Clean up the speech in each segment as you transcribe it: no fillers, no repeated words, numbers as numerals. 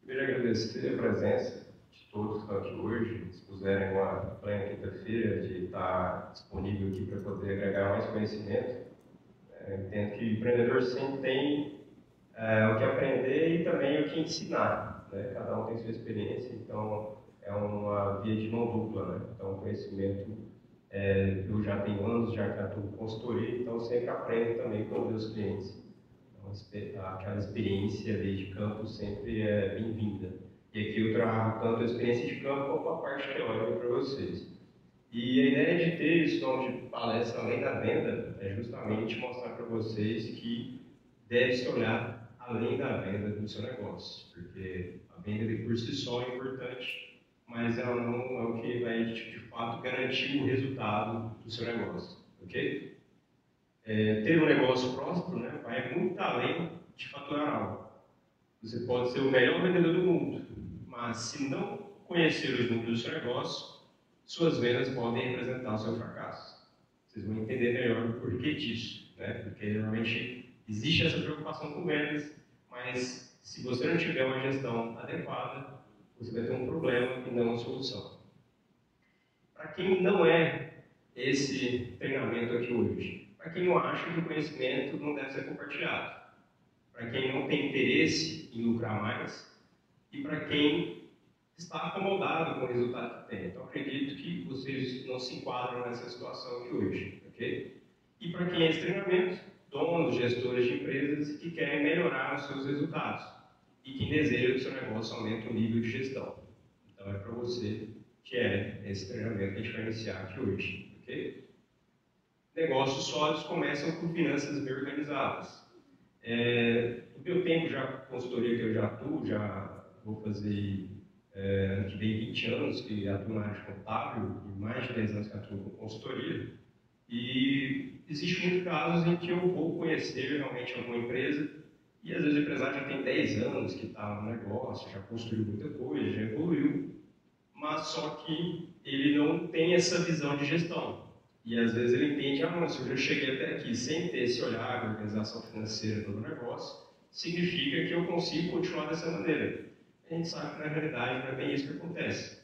Queria agradecer a presença de todos que estão aqui hoje, se puserem uma plena quinta-feira de estar disponível aqui para poder agregar mais conhecimento. Entendo que o empreendedor sempre tem o que aprender e também o que ensinar, né? Cada um tem sua experiência, então é uma via de mão dupla, né? Então, o conhecimento, eu já tenho anos, já atuo com consultoria, então sempre aprendo também com os meus clientes. Então, aquela experiência de campo sempre é bem-vinda. E aqui eu trago tanto a experiência de campo como a parte teórica para vocês. E a ideia de ter esse nome de palestra além da venda é justamente mostrar para vocês que deve-se olhar além da venda do seu negócio, porque a venda de por si só é importante, mas ela não é o que vai de fato garantir o resultado do seu negócio, ok? Ter um negócio próspero, né, vai muito além de faturar algo. Você pode ser o melhor vendedor do mundo, mas se não conhecer os números do seu negócio, suas vendas podem representar o seu fracasso. Vocês vão entender melhor o porquê disso, né? Porque normalmente existe essa preocupação com vendas, mas se você não tiver uma gestão adequada, você vai ter um problema e não uma solução. Para quem não é esse treinamento aqui hoje, para quem não acha que o conhecimento não deve ser compartilhado, para quem não tem interesse em lucrar mais e para quem está acomodado com o resultado que tem. Então, acredito que vocês não se enquadram nessa situação aqui hoje, ok? E para quem é esse treinamento, donos, gestores de empresas que querem melhorar os seus resultados e que desejam que o seu negócio aumente o nível de gestão. Então, é para você que é esse treinamento que a gente vai iniciar aqui hoje, ok? Negócios sólidos começam com finanças bem organizadas. No meu tempo, já consultoria que eu já atuo, já vou fazer ano que vem 20 anos que atuo na área de contábil e mais de 10 anos que atuo com consultoria. E existem muitos casos em que eu vou conhecer realmente alguma empresa e às vezes o empresário já tem 10 anos que está no negócio, já construiu muita coisa, já evoluiu, mas só que ele não tem essa visão de gestão. E às vezes ele entende, mas se eu já cheguei até aqui sem ter esse olhar de organização financeira do negócio, significa que eu consigo continuar dessa maneira. A gente sabe que na realidade não é bem isso que acontece.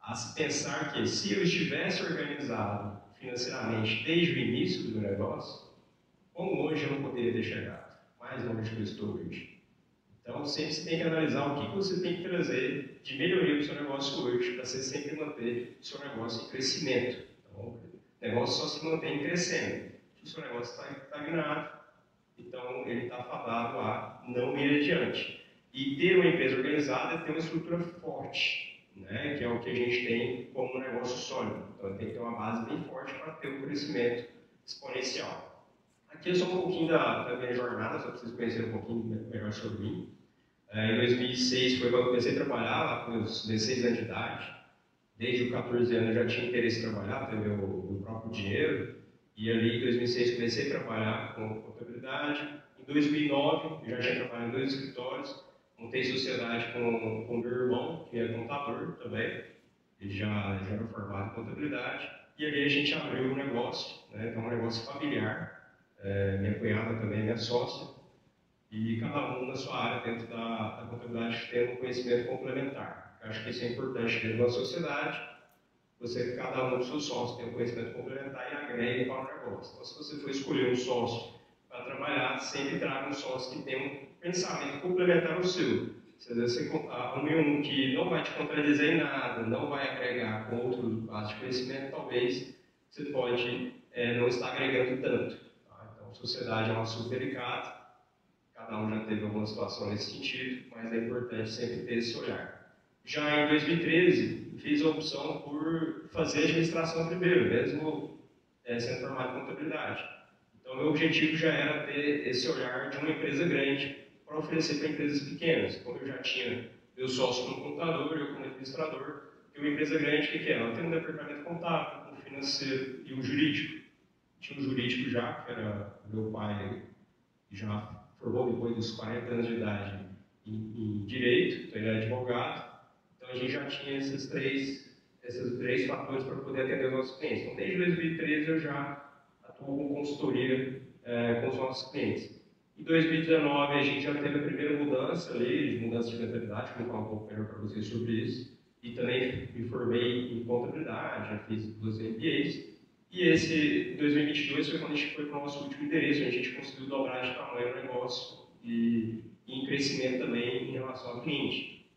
A se pensar que se eu estivesse organizado financeiramente desde o início do meu negócio, como longe eu não poderia ter chegado, mais longe que eu estou hoje. Então, sempre você tem que analisar o que você tem que trazer de melhoria para o seu negócio hoje, para você sempre manter o seu negócio em crescimento. Então, o negócio só se mantém crescendo. Se o seu negócio está estagnado, então ele está fadado a não ir adiante. E ter uma empresa organizada é ter uma estrutura forte, né? Que é o que a gente tem como um negócio sólido. Então, tem que ter uma base bem forte para ter um crescimento exponencial. Aqui é só um pouquinho da minha jornada, só para vocês conhecerem um pouquinho melhor sobre mim. Em 2006 foi quando eu comecei a trabalhar, lá com os 16 anos de idade. Desde os 14 anos eu já tinha interesse em trabalhar, ter meu próprio dinheiro. E ali, em 2006, comecei a trabalhar com contabilidade. Em 2009, eu já tinha trabalhado em 2 escritórios. Montei sociedade com meu irmão, que é contador também. Ele já era formado em contabilidade. E ali a gente abriu um negócio, né? Então, um negócio familiar. Minha cunhada também é minha sócia. E cada um na sua área, dentro da contabilidade, tem um conhecimento complementar. Eu acho que isso é importante dentro da sociedade. Cada um dos seus sócios tem um conhecimento complementar e agrega para o negócio. Então, se você for escolher um sócio para trabalhar, sempre traga um sócio que tem um pensamento complementar ao seu. Se você arrumar um que não vai te contradizer em nada, não vai agregar com outros bases de conhecimento, talvez você pode não estar agregando tanto. Tá? Então, a sociedade é um assunto delicado. Cada um já teve alguma situação nesse sentido, mas é importante sempre ter esse olhar. Já em 2013, fiz a opção por fazer administração primeiro, mesmo sendo formado em contabilidade. Então, meu objetivo já era ter esse olhar de uma empresa grande para oferecer para empresas pequenas. Como eu já tinha meu sócio como contador, eu como administrador, e uma empresa grande, o que é? Ela tem um departamento contábil, um financeiro e um jurídico. Tinha um jurídico já, que era meu pai, já formou depois dos 40 anos de idade em direito, então ele é advogado. Então a gente já tinha esses três fatores para poder atender os nossos clientes. Então desde 2013 eu já atuo com consultoria com os nossos clientes. Em 2019, a gente já teve a primeira mudança ali, de mudança de mentalidade, vou falar um pouco melhor para vocês sobre isso. E também me formei em contabilidade, já fiz 2 MBAs. E esse 2022 foi quando a gente foi para o nosso último endereço, onde a gente conseguiu dobrar de tamanho o negócio e em crescimento também em relação ao cliente.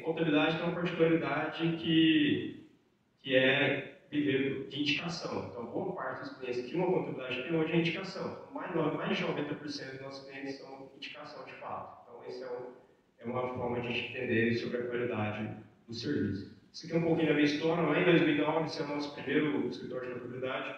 Contabilidade tem uma particularidade que é viver de indicação. Então, boa parte dos clientes que uma contabilidade tem hoje é indicação. Mais de 90% dos nossos clientes são indicação de fato. Então, esse é uma forma de a gente entender sobre a qualidade do serviço. Isso aqui é um pouquinho da minha história. Lá em 2009, esse é o nosso primeiro escritório de contabilidade.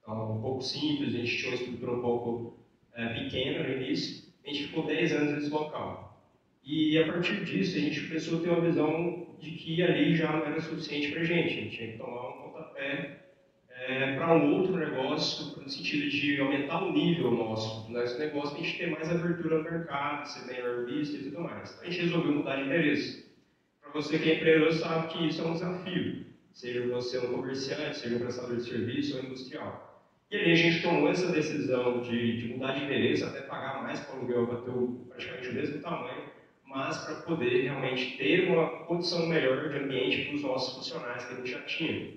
Então, um pouco simples, a gente tinha uma estrutura um pouco pequena no início. A gente ficou 10 anos nesse local. E a partir disso, a gente começou a ter uma visão de que ali já não era suficiente para a gente tinha que tomar um pontapé para um outro negócio, no sentido de aumentar o nível nosso negócio, para a gente ter mais abertura no mercado, ser melhor visto e tudo mais. Então, a gente resolveu mudar de endereço. Para você que é empreendedor, sabe que isso é um desafio, seja você um comerciante, seja um prestador de serviço ou industrial. E aí a gente tomou essa decisão de mudar de endereço, até pagar mais para o aluguel, para ter praticamente o mesmo tamanho, mas para poder realmente ter uma condição melhor de ambiente para os nossos funcionários que a gente já tinha.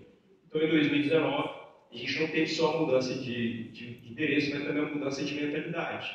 Então, em 2019, a gente não teve só a mudança de endereço, mas também a mudança de mentalidade.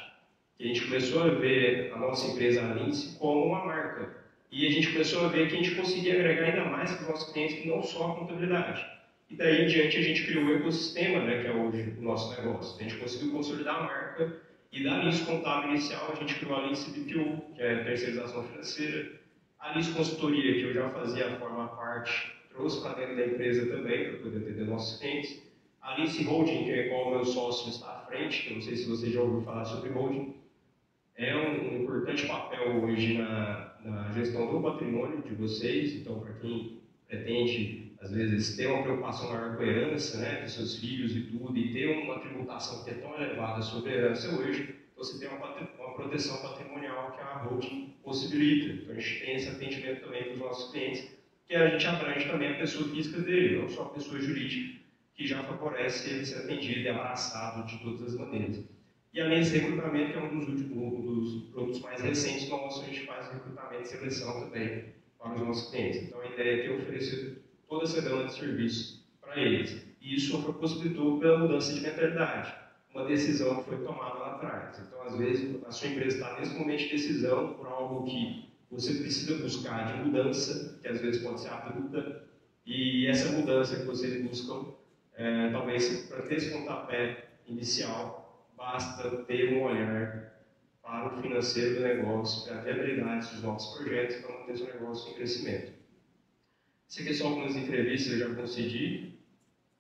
A gente começou a ver a nossa empresa Lince como uma marca. E a gente começou a ver que a gente conseguia agregar ainda mais para os nossos clientes que não só a contabilidade. E daí em diante a gente criou o ecossistema, né, que é hoje o nosso negócio. A gente conseguiu consolidar a marca e da Lince Contábil inicial a gente criou a Lince BPO, que é a terceirização financeira. A Lince Consultoria, que eu já fazia a forma à parte, trouxe para dentro da empresa também, para poder atender nossos clientes. A Lince Holding, que é qual o meu sócio está à frente, que eu não sei se você já ouviu falar sobre holding, é um importante papel hoje na gestão do patrimônio de vocês. Então, para quem pretende, às vezes, ter uma preocupação maior com a herança, né, dos seus filhos e tudo, e ter uma tributação que é tão elevada sobre a herança hoje, você tem uma proteção patrimonial que a holding possibilita. Então, a gente tem esse atendimento também para os nossos clientes, que a gente abrange também a pessoa física dele, não só a pessoa jurídica, que já favorece ele ser atendido e abraçado de todas as maneiras. E além desse recrutamento, que é um dos produtos mais recentes nossos, a gente faz recrutamento e seleção também para os nossos clientes. Então a ideia é oferecer toda essa gama de serviços para eles. E isso foi possibilitou pela mudança de mentalidade, uma decisão que foi tomada lá atrás. Então, às vezes, a sua empresa está nesse momento de decisão por algo que você precisa buscar de mudança, que às vezes pode ser abrupta, e essa mudança que vocês buscam, talvez para ter esse pontapé inicial, basta ter um olhar para o financeiro do negócio, para a viabilidade dos novos projetos, para manter seu negócio em crescimento. Isso aqui é só algumas entrevistas que eu já concedi.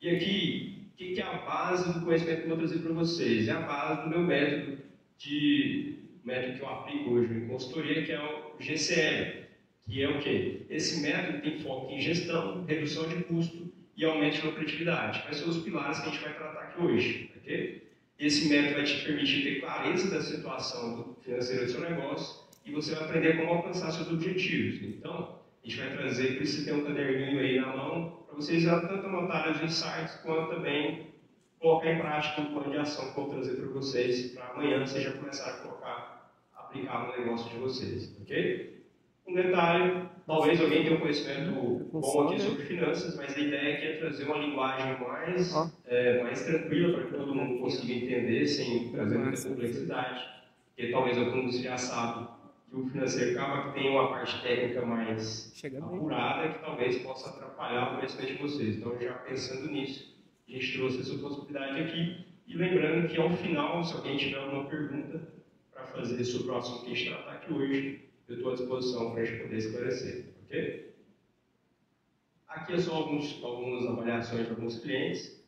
E aqui, o que é a base do conhecimento que eu vou trazer para vocês? É a base do meu método que eu aplico hoje em consultoria, que é o GCL, que é o quê? Esse método tem foco em gestão, redução de custo e aumento de lucratividade. Quais são os pilares que a gente vai tratar aqui hoje? Okay? Esse método vai te permitir ter clareza da situação financeira do seu negócio e você vai aprender como alcançar seus objetivos. Então, a gente vai trazer, por isso você tem um caderninho aí na mão, para vocês tanto anotarem os insights, quanto também colocar em prática o plano de ação que eu vou trazer para vocês, para amanhã vocês já começarem a aplicar no negócio de vocês, ok? Um detalhe, talvez alguém tenha um conhecimento bom aqui sobre finanças, mas a ideia aqui é trazer uma linguagem mais tranquila para que todo mundo consiga entender, sem trazer muita complexidade, porque talvez alguns já sabem que o financeiro acaba que tem uma parte técnica mais apurada, que talvez possa atrapalhar o conhecimento de vocês. Então, já pensando nisso, a gente trouxe essa possibilidade aqui, e lembrando que ao final, se alguém tiver alguma pergunta para fazer sobre o assunto que a gente tratar aqui hoje, eu estou à disposição para a gente poder esclarecer, ok? Aqui é só algumas avaliações de alguns clientes.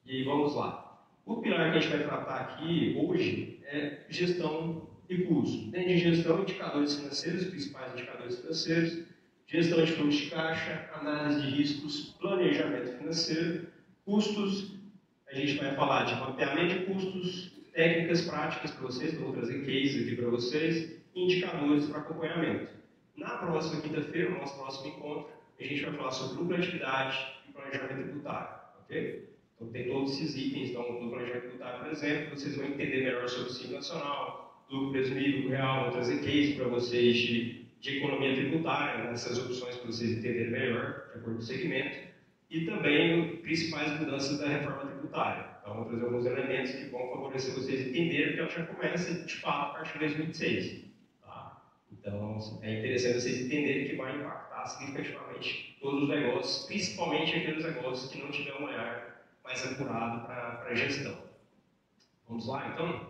E vamos lá. O pilar que a gente vai tratar aqui hoje é gestão e custo. Dentro de gestão, indicadores financeiros, principais indicadores financeiros, gestão de fluxo de caixa, análise de riscos, planejamento financeiro, custos, a gente vai falar de mapeamento de custos, técnicas práticas para vocês, eu vou trazer case aqui para vocês, indicadores para acompanhamento. Na próxima quinta-feira, no nosso próximo encontro, a gente vai falar sobre lucratividade e planejamento tributário, ok? Então, tem todos esses itens do planejamento tributário, por exemplo, vocês vão entender melhor sobre o Simples Nacional, lucro presumido, lucro real, vou trazer case para vocês de economia tributária, nessas opções para vocês entenderem melhor, de acordo com o segmento, e também principais mudanças da reforma tributária. Então, vou trazer alguns elementos que vão favorecer vocês entenderem que ela já começa, de fato, a partir de 2026. Tá? Então, é interessante vocês entenderem que vai impactar significativamente todos os negócios, principalmente aqueles negócios que não tiverem um olhar mais apurado para a gestão. Vamos lá, então?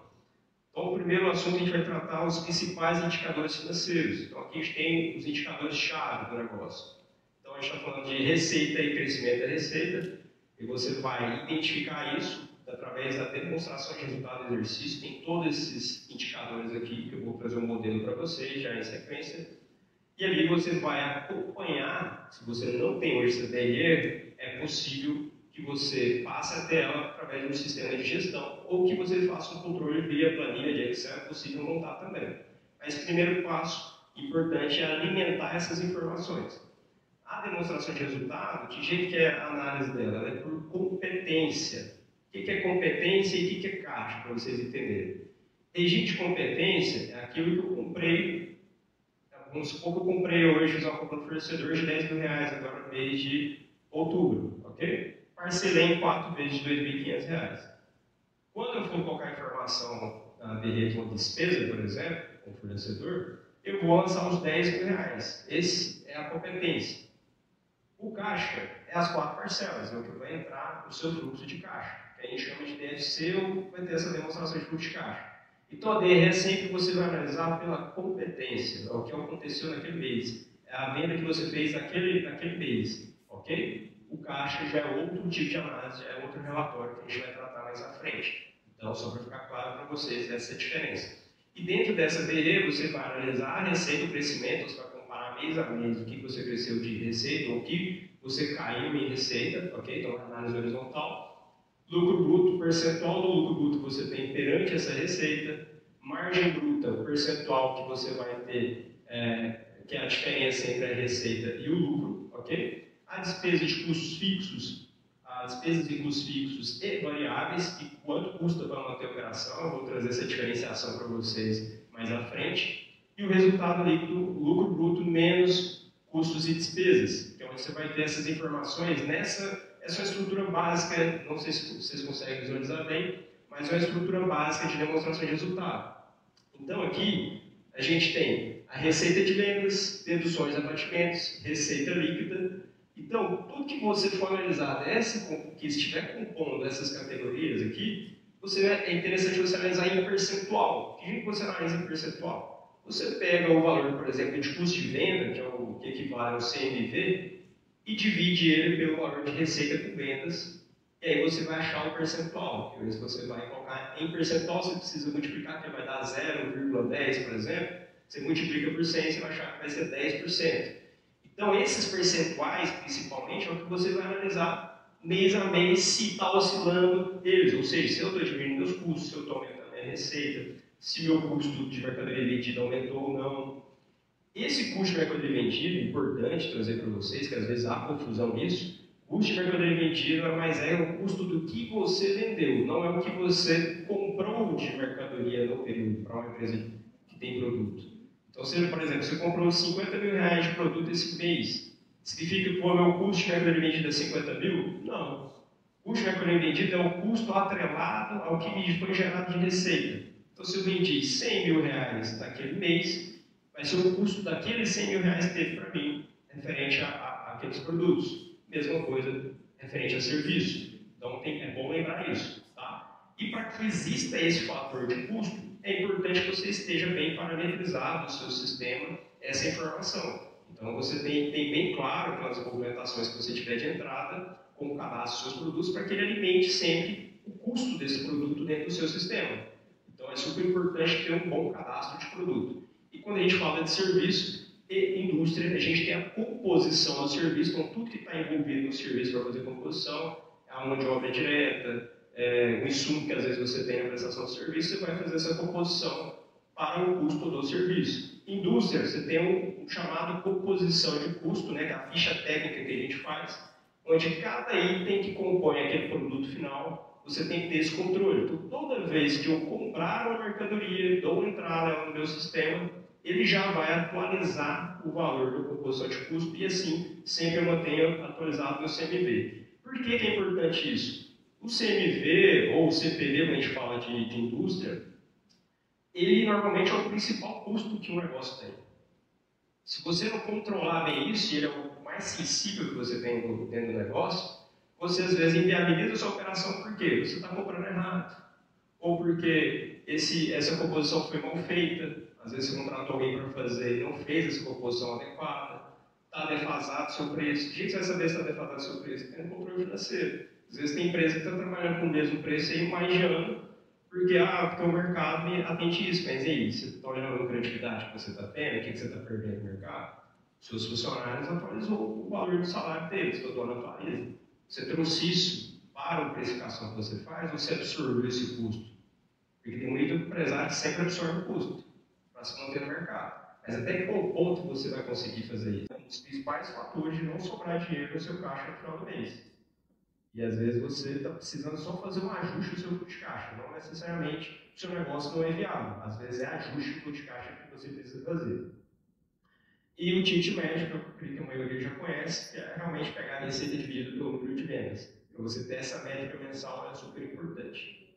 Então, o primeiro assunto a gente vai tratar os principais indicadores financeiros. Então, aqui a gente tem os indicadores-chave do negócio. Então, a gente está falando de receita e crescimento da receita, e você vai identificar isso através da demonstração de resultado do exercício. Tem todos esses indicadores aqui, que eu vou trazer um modelo para vocês, já em sequência. E ali você vai acompanhar, se você não tem hoje essa DRE, é possível que você passe até ela através de um sistema de gestão, ou que você faça um controle via planilha de Excel, é possível montar também. Mas o primeiro passo importante é alimentar essas informações. A demonstração de resultado, que jeito que é a análise dela? Ela é por competência. O que é competência e o que é caixa, para vocês entenderem? Regime de competência é aquilo que eu comprei, vamos supor que eu comprei hoje, fiz uma compra no fornecedor de R$10.000 agora no mês de outubro, ok? Parcelei em 4 vezes de R$2.500. Quando eu for colocar informação na DRE de uma despesa, por exemplo, com o fornecedor, eu vou lançar uns R$10.000. Esse é a competência. O caixa é as 4 parcelas, é o que vai entrar no seu fluxo de caixa, que a gente chama de DFC, ou vai ter essa demonstração de fluxo de caixa. Então, a DRE sempre você vai analisar pela competência, o que aconteceu naquele mês. É a venda que você fez naquele mês, ok? O caixa já é outro tipo de análise, já é outro relatório que a gente vai tratar mais à frente. Então, só para ficar claro para vocês essa diferença. E dentro dessa DRE, você vai analisar a receita e o crescimento, você vai comparar mês a mês o que você cresceu de receita, ou o que você caiu em receita, ok? Então, análise horizontal. Lucro bruto, percentual do lucro bruto que você tem perante essa receita. Margem bruta, o percentual que você vai ter, que é a diferença entre a receita e o lucro, ok? A despesa de custos fixos, as despesas de custos fixos e variáveis, e quanto custa para manter a operação. Eu vou trazer essa diferenciação para vocês mais à frente. E o resultado líquido, lucro bruto menos custos e despesas, que é onde você vai ter essas informações nessa uma estrutura básica, não sei se vocês conseguem visualizar bem, mas é uma estrutura básica de demonstração de resultado. Então aqui a gente tem a receita de vendas, deduções e abatimentos, receita líquida. Então, tudo que você for analisar que estiver compondo essas categorias aqui, é interessante você analisar em percentual. Que você analisa em percentual? Você pega o valor, por exemplo, de custo de venda, que é o que equivale ao CMV, e divide ele pelo valor de receita com vendas, e aí você vai achar o percentual. Que você vai colocar em percentual, você precisa multiplicar, que vai dar 0,10, por exemplo. Você multiplica por 100, você vai achar que vai ser 10%. Então, esses percentuais, principalmente, é o que você vai analisar mês a mês, se está oscilando eles. Ou seja, se eu estou diminuindo meus custos, se eu estou aumentando a minha receita, se meu custo de mercadoria vendida aumentou ou não. Esse custo de mercadoria vendida, é importante trazer para vocês, que às vezes há confusão nisso. Custo de mercadoria vendida, mas é o custo do que você vendeu, não é o que você comprou de mercadoria no período para uma empresa que tem produto. Então, se, por exemplo, você comprou R$50.000 de produto esse mês, significa que o meu custo de mercadoria vendida é 50 mil? Não. O custo de mercadoria vendida é o custo atrelado ao que me foi gerado de receita. Então, se eu vendi R$100.000 naquele mês, vai ser o custo daqueles R$100.000 que teve para mim, referente àqueles produtos. Mesma coisa referente a serviço. Então, é bom lembrar isso. Tá? E para que exista esse fator de custo, é importante que você esteja bem parametrizado no seu sistema essa informação. Então, você tem bem claro aquelas movimentações que você tiver de entrada, como cadastro dos seus produtos, para que ele alimente sempre o custo desse produto dentro do seu sistema. Então, é super importante ter um bom cadastro de produto. E quando a gente fala de serviço e indústria, a gente tem a composição do serviço, então tudo que está envolvido no serviço para fazer composição, a mão de obra direta, o insumo que às vezes você tem na prestação de serviço, você vai fazer essa composição para o custo do serviço. Indústria, você tem um chamado composição de custo, né, que é a ficha técnica que a gente faz, onde cada item que compõe aquele produto final, você tem que ter esse controle. Então, toda vez que eu comprar uma mercadoria, dou entrada no meu sistema, ele já vai atualizar o valor da composição de custo e assim sempre eu mantenho atualizado o meu CMV. Por que é importante isso? O CMV ou o CPV, quando a gente fala de indústria, ele normalmente é o principal custo que um negócio tem. Se você não controlar bem isso, e ele é o mais sensível que você tem dentro do negócio, você às vezes inviabiliza a sua operação por quê? Você está comprando errado. Ou porque essa composição foi mal feita, às vezes você contratou alguém para fazer e não fez essa composição adequada, está defasado o seu preço. O que você vai saber se está defasado o seu preço? Tem um controle financeiro. Às vezes tem empresa que está trabalhando com o mesmo preço aí mais de ano, porque o mercado atende isso. Mas e aí, você está olhando a lucratividade que você está tendo, o que você está perdendo no mercado? Seus funcionários atualizou o valor do salário deles, todo ano atualiza. Você trouxe isso para a precificação que você faz, você absorveu esse custo. Porque tem muito empresário que sempre absorve o custo para se manter no mercado. Mas até qual ponto você vai conseguir fazer isso? Um dos principais fatores de não sobrar dinheiro no seu caixa no final do mês. E às vezes você está precisando só fazer um ajuste no seu fluxo de caixa. Não necessariamente o seu negócio não é viável. Às vezes é ajuste no fluxo de caixa que você precisa fazer. E o ticket médio, que eu acredito que a maioria já conhece, que é realmente pegar a receita dividida pelo número de vendas. Então você ter essa métrica mensal é super importante.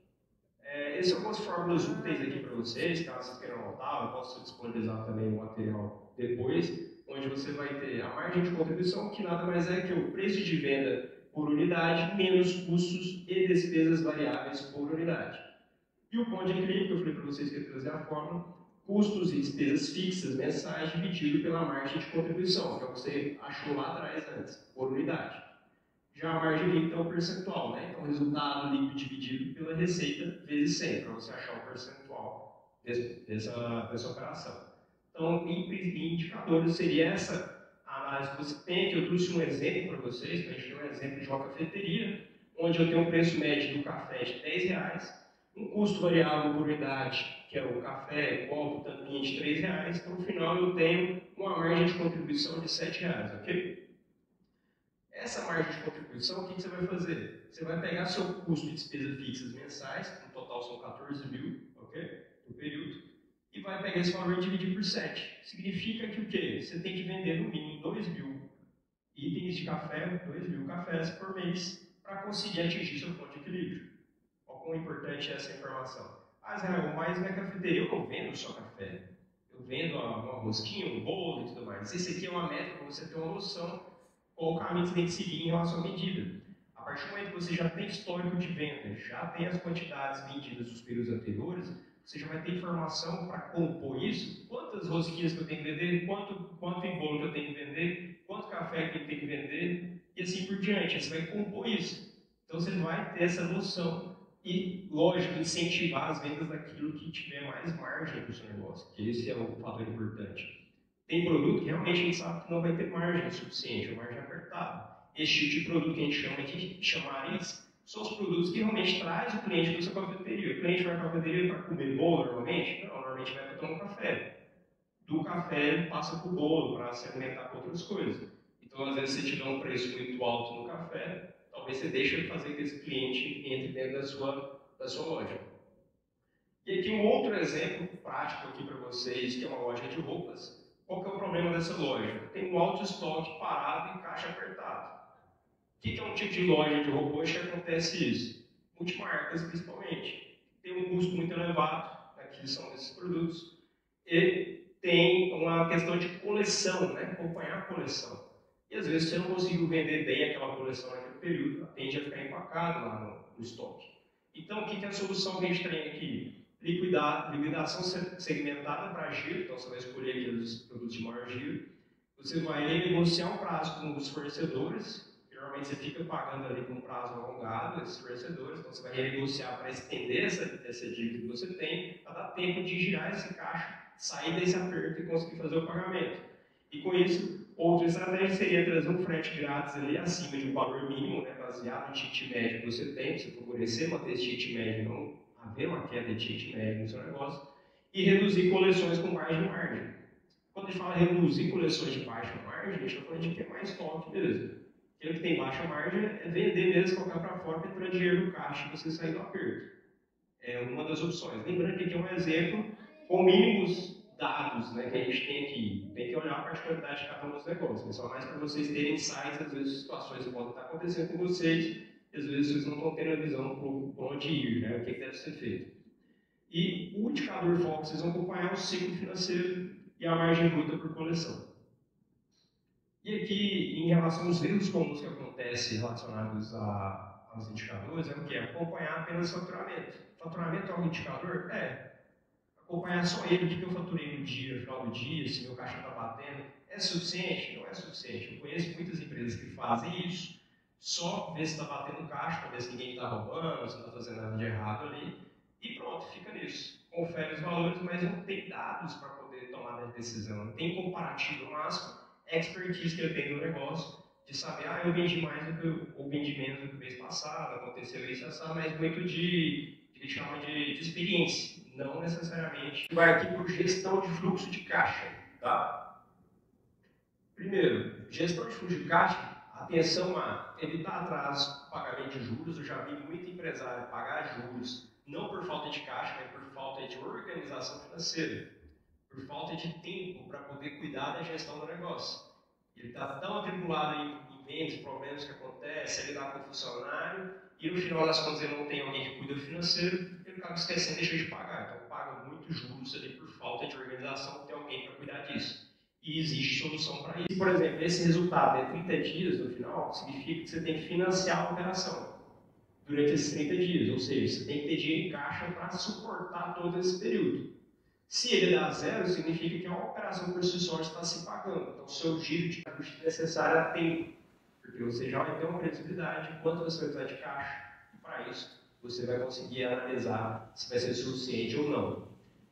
Essas são algumas fórmulas úteis aqui para vocês, caso vocês queiram anotar, eu posso disponibilizar também o material depois, onde você vai ter a margem de contribuição, que nada mais é que o preço de venda por unidade, menos custos e despesas variáveis por unidade. E o ponto de equilíbrio, que eu falei para vocês que ia trazer a fórmula, custos e despesas fixas mensais dividido pela margem de contribuição, que é o que você achou lá atrás antes, por unidade. Já a margem líquida é o percentual, né? Então, o resultado líquido dividido pela receita vezes 100, para você achar o percentual dessa operação. Então, em indicadores, seria essa análise que você tem, que eu trouxe um exemplo para vocês, para a gente ter um exemplo de uma cafeteria, onde eu tenho um preço médio do café de R$10, um custo variável por unidade, que é o café, copo, tampinha de R$3, então, no final eu tenho uma margem de contribuição de R$7, ok? Essa margem de contribuição, o que você vai fazer? Você vai pegar seu custo de despesas fixas mensais, que no total são 14 mil, ok? No período, e vai pegar esse valor e dividir por 7. Significa que o quê? Você tem que vender no mínimo 2 mil itens de café, 2 mil cafés por mês, para conseguir atingir seu ponto de equilíbrio. Olha como é importante essa informação. Ah, Israel, mas na cafeteria eu não vendo só café. Eu vendo uma rosquinha, um bolo e tudo mais. Esse aqui é uma métrica para você ter uma noção qual o caminho que você tem que seguir em relação à medida. A partir do momento que você já tem histórico de venda, já tem as quantidades vendidas dos períodos anteriores, você já vai ter informação para compor isso. Quantas rosquinhas que eu tenho que vender, quanto em bolo que eu tenho que vender, quanto café que eu tenho que vender, e assim por diante. Você vai compor isso. Então você vai ter essa noção e, lógico, incentivar as vendas daquilo que tiver mais margem para o seu negócio, que esse é o fator importante. Tem produto que realmente a gente sabe que não vai ter margem suficiente, ou margem apertada. Esse tipo de produto que a gente chama de chamariz são os produtos que realmente traz o cliente para a sua cafeteria. O cliente vai para a cafeteria para comer bolo normalmente? Não, normalmente vai para tomar um café. Do café ele passa para o bolo, para se alimentar com outras coisas. Então, às vezes, se tiver um preço muito alto no café, talvez você deixe de fazer que esse cliente entre dentro da sua loja. E aqui um outro exemplo prático aqui para vocês, que é uma loja de roupas. Qual que é o problema dessa loja? Tem um alto estoque parado e caixa apertado. O que é um tipo de loja de roupa hoje que acontece isso? Multimarcas, principalmente. Tem um custo muito elevado na aquisição desses produtos e tem uma questão de coleção, né? Acompanhar a coleção. E às vezes você não conseguiu vender bem aquela coleção naquele período, tende a ficar empacado lá no estoque. Então, o que é a solução que a gente tem aqui? Liquidação segmentada para giro, então você vai escolher aqueles produtos de maior giro. Você vai renegociar um prazo com os fornecedores, geralmente você fica pagando ali com um prazo alongado esses fornecedores, então você vai renegociar para estender essa dívida que você tem, para dar tempo de girar esse caixa, sair desse aperto e conseguir fazer o pagamento. E com isso, outra estratégia seria trazer um frete grátis ali acima de um valor mínimo, né, baseado no ticket médio que você tem, se favorecer manter esse ticket médio, não haver uma queda de ticket médio no seu negócio, e reduzir coleções com margem. Quando a gente fala reduzir coleções de baixa margem, a gente está falando de ter mais estoque mesmo. Aquele que tem baixa margem é vender mesmo, colocar para fora, entrar dinheiro no caixa e você sair do aperto. É uma das opções. Lembrando que aqui é um exemplo com mínimos dados, né, que a gente tem aqui. Tem que olhar a particularidade de cada um dos negócios. É só mais para vocês terem insights, às vezes situações podem estar acontecendo com vocês, e às vezes vocês não estão tendo a visão para onde ir, né, o que deve ser feito. E o indicador foco, vocês vão acompanhar o ciclo financeiro e a margem bruta por coleção. E aqui, em relação aos erros comuns que acontecem relacionados aos indicadores, é o que? Acompanhar apenas o faturamento. Faturamento é um indicador? É. Acompanhar só ele, o que eu faturei no dia, no final do dia, se meu caixa está batendo, é suficiente? Não é suficiente. Eu conheço muitas empresas que fazem isso, só ver se está batendo caixa, para ver se ninguém está roubando, se não está fazendo nada de errado ali, e pronto, fica nisso. Confere os valores, mas não tem dados para poder tomar a decisão, não tem comparativo máximo, expertise que ele tem no negócio, de saber, eu vendi mais do que eu vendi menos do que o mês passado, aconteceu isso, mas muito que chama de experiência, não necessariamente. Vai aqui para gestão de fluxo de caixa, tá? Primeiro, gestão de fluxo de caixa, atenção a evitar atraso, pagamento de juros. Eu já vi muito empresário pagar juros, não por falta de caixa, mas por falta de organização financeira, por falta de tempo para poder cuidar da gestão do negócio. Ele está tão atribulado em vendas, problemas que acontecem, lidar com o funcionário, e no final das contas ele não tem alguém que cuida do financeiro, ele acaba esquecendo e deixa de pagar. Então paga muito juros ali por falta de organização, tem alguém para cuidar disso. E existe solução para isso. Por exemplo, esse resultado é 30 dias no final, significa que você tem que financiar a operação durante esses 30 dias, ou seja, você tem que ter dinheiro em caixa para suportar todo esse período. Se ele dá zero, significa que a operação por si só está se pagando. Então, o seu giro de caixa necessário é tempo, porque você já vai ter uma previsibilidade de quanto você vai precisar de caixa. E para isso, você vai conseguir analisar se vai ser suficiente ou não.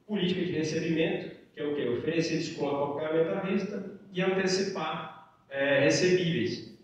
Política de recebimento, que é o quê? Oferecer desconto ao pagamento à vista e antecipar recebíveis.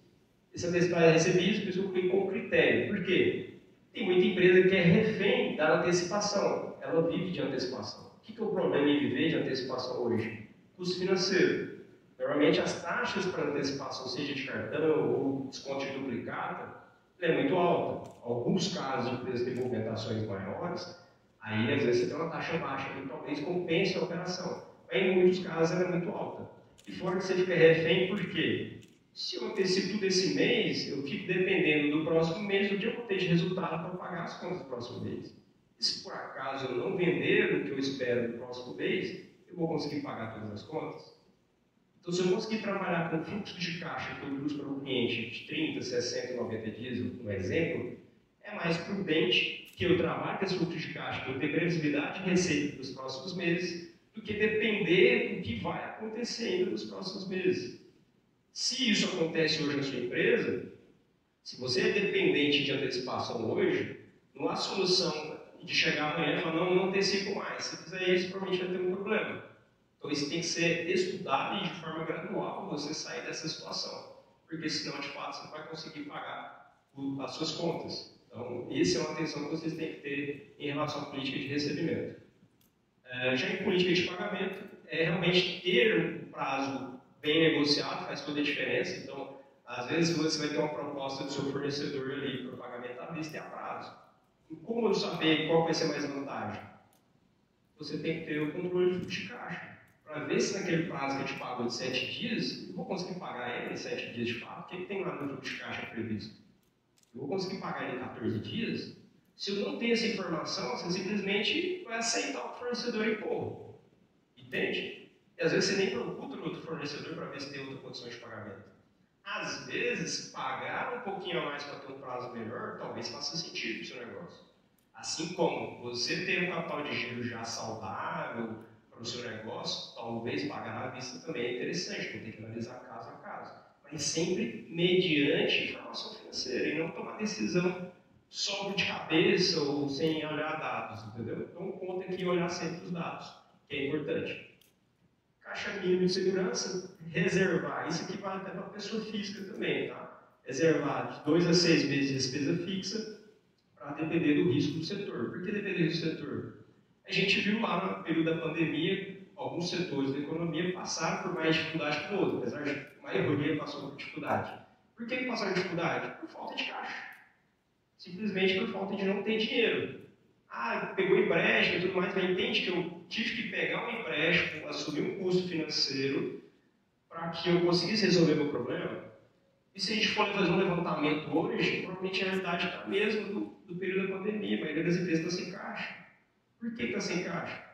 Esse antecipar recebíveis precisa cumprir com critério. Por quê? Tem muita empresa que é refém da antecipação. Ela vive de antecipação. O que é o problema em viver de antecipação hoje? Custo financeiro. Normalmente as taxas para antecipação, seja de cartão ou desconto de duplicata, é muito alta. Alguns casos de empresas têm movimentações maiores, aí às vezes você tem uma taxa baixa que talvez compense a operação. Mas em muitos casos ela é muito alta. E fora que você fica refém, por quê? Se eu antecipo tudo esse mês, eu fico dependendo do próximo mês, do dia que eu ter de resultado para pagar as contas do próximo mês. E se por acaso eu não vender o que eu espero no próximo mês, eu vou conseguir pagar todas as contas? Então, se eu conseguir trabalhar com fluxo de caixa que eu uso para o cliente de 30, 60, 90 dias, um exemplo, é mais prudente que eu trabalhe com esse fluxo de caixa, que eu tenha previsibilidade de receita nos próximos meses, do que depender do que vai acontecer ainda nos próximos meses. Se isso acontece hoje na sua empresa, se você é dependente de antecipação hoje, não há solução de chegar amanhã e falar, não antecipo mais. Se fizer isso, provavelmente vai ter um problema. Então isso tem que ser estudado e de forma gradual você sair dessa situação. Porque senão, de fato, você não vai conseguir pagar as suas contas. Então, essa é uma atenção que vocês têm que ter em relação à política de recebimento. Já em política de pagamento, é realmente ter um prazo bem negociado faz toda a diferença. Então, às vezes você vai ter uma proposta do seu fornecedor ali para o pagamento à vista e a prazo. E como eu saber qual vai ser mais vantagem? Você tem que ter o controle de fluxo de caixa. Para ver se naquele prazo que eu te pagou de 7 dias, eu vou conseguir pagar ele em 7 dias de fato. O que tem lá no fluxo de caixa previsto? Eu vou conseguir pagar ele em 14 dias? Se eu não tenho essa informação, você simplesmente vai aceitar o fornecedor e pô. Entende? E às vezes você nem procura no outro fornecedor para ver se tem outra condição de pagamento. Às vezes, pagar um pouquinho a mais para ter um prazo melhor, talvez faça sentido para o seu negócio. Assim como você ter um capital de giro já saudável para o seu negócio, talvez pagar à vista também é interessante, vou ter que analisar caso a caso. Mas sempre mediante informação financeira e não tomar decisão só de cabeça ou sem olhar dados, entendeu? Então, conta aqui olhar sempre os dados, que é importante. Caixa mínimo de segurança, reservar. Isso aqui vale até para a pessoa física também, tá? Reservar de 2 a 6 meses de despesa fixa para depender do risco do setor. Por que depender do risco do setor? A gente viu lá no período da pandemia, alguns setores da economia passaram por mais dificuldade que o outro, apesar de a maioria passou por dificuldade. Por que passaram dificuldade? Por falta de caixa. Simplesmente por falta de não ter dinheiro. Ah, pegou empréstimo e tudo mais, mas entende que eu tive que pegar um empréstimo, assumir um custo financeiro para que eu conseguisse resolver meu problema. E se a gente for fazer um levantamento hoje, provavelmente a realidade está mesmo do período da pandemia. A maioria das empresas está sem caixa. Por que está sem caixa?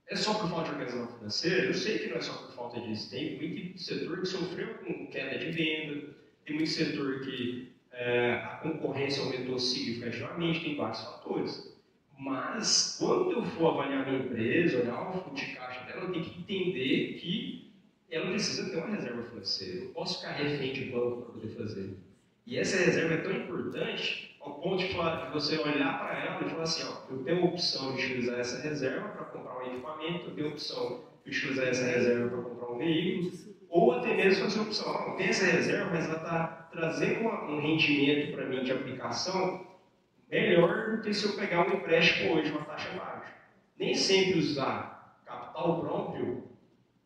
É só por falta de organização financeira? Eu sei que não é só por falta disso. Tem muito setor que sofreu com queda de venda, tem muito setor que a concorrência aumentou significativamente, tem vários fatores. Mas, quando eu for avaliar a minha empresa, olhar o fluxo de caixa dela, eu tenho que entender que ela precisa ter uma reserva financeira. Eu não posso ficar refém de banco para poder fazer. E essa reserva é tão importante ao ponto de você olhar para ela e falar assim, ó, eu tenho a opção de utilizar essa reserva para comprar um equipamento, eu tenho a opção de utilizar essa reserva para comprar um veículo, ou até mesmo fazer a opção, ó, eu tenho essa reserva, mas ela está trazendo um rendimento para mim de aplicação melhor do que se eu pegar um empréstimo hoje, uma taxa baixa. Nem sempre usar capital próprio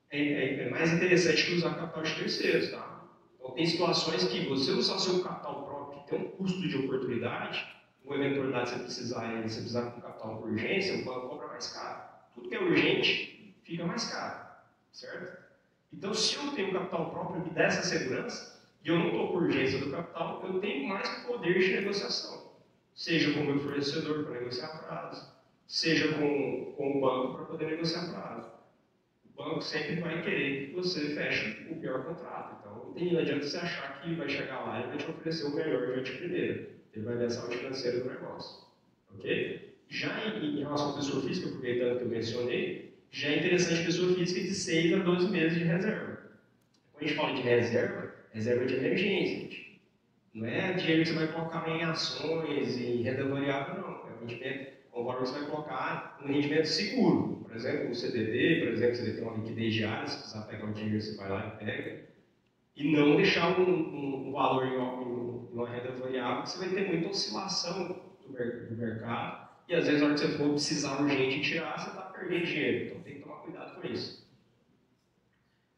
é mais interessante que usar capital de terceiros, tá? Então, tem situações que você usar seu capital próprio, que tem um custo de oportunidade, uma eventualidade você precisar com capital por urgência, o banco cobra mais caro. Tudo que é urgente fica mais caro, certo? Então, se eu tenho capital próprio que dá essa segurança, e eu não estou por urgência do capital, eu tenho mais poder de negociação. Seja com o meu fornecedor para negociar prazo, seja com o banco para poder negociar prazo. O banco sempre vai querer que você feche o pior contrato. Então, não adianta você achar que vai chegar lá e vai te oferecer o melhor de primeira. Ele vai ver a saúde financeira do negócio. Ok? Já em relação à pessoa física, aproveitando que eu mencionei, já é interessante a pessoa física de 6 a 12 meses de reserva. Quando a gente fala de reserva, reserva de emergência, gente. Não é dinheiro que você vai colocar em ações e renda variável, não. É um rendimento, conforme você vai colocar um rendimento seguro. Por exemplo, um CDB, por exemplo, você tem uma liquidez diária, se precisar pegar o dinheiro, você vai lá e pega. E não deixar um valor em uma renda variável, porque você vai ter muita oscilação do mercado. E às vezes, na hora que você for precisar urgente tirar, você está perdendo dinheiro. Então tem que tomar cuidado com isso.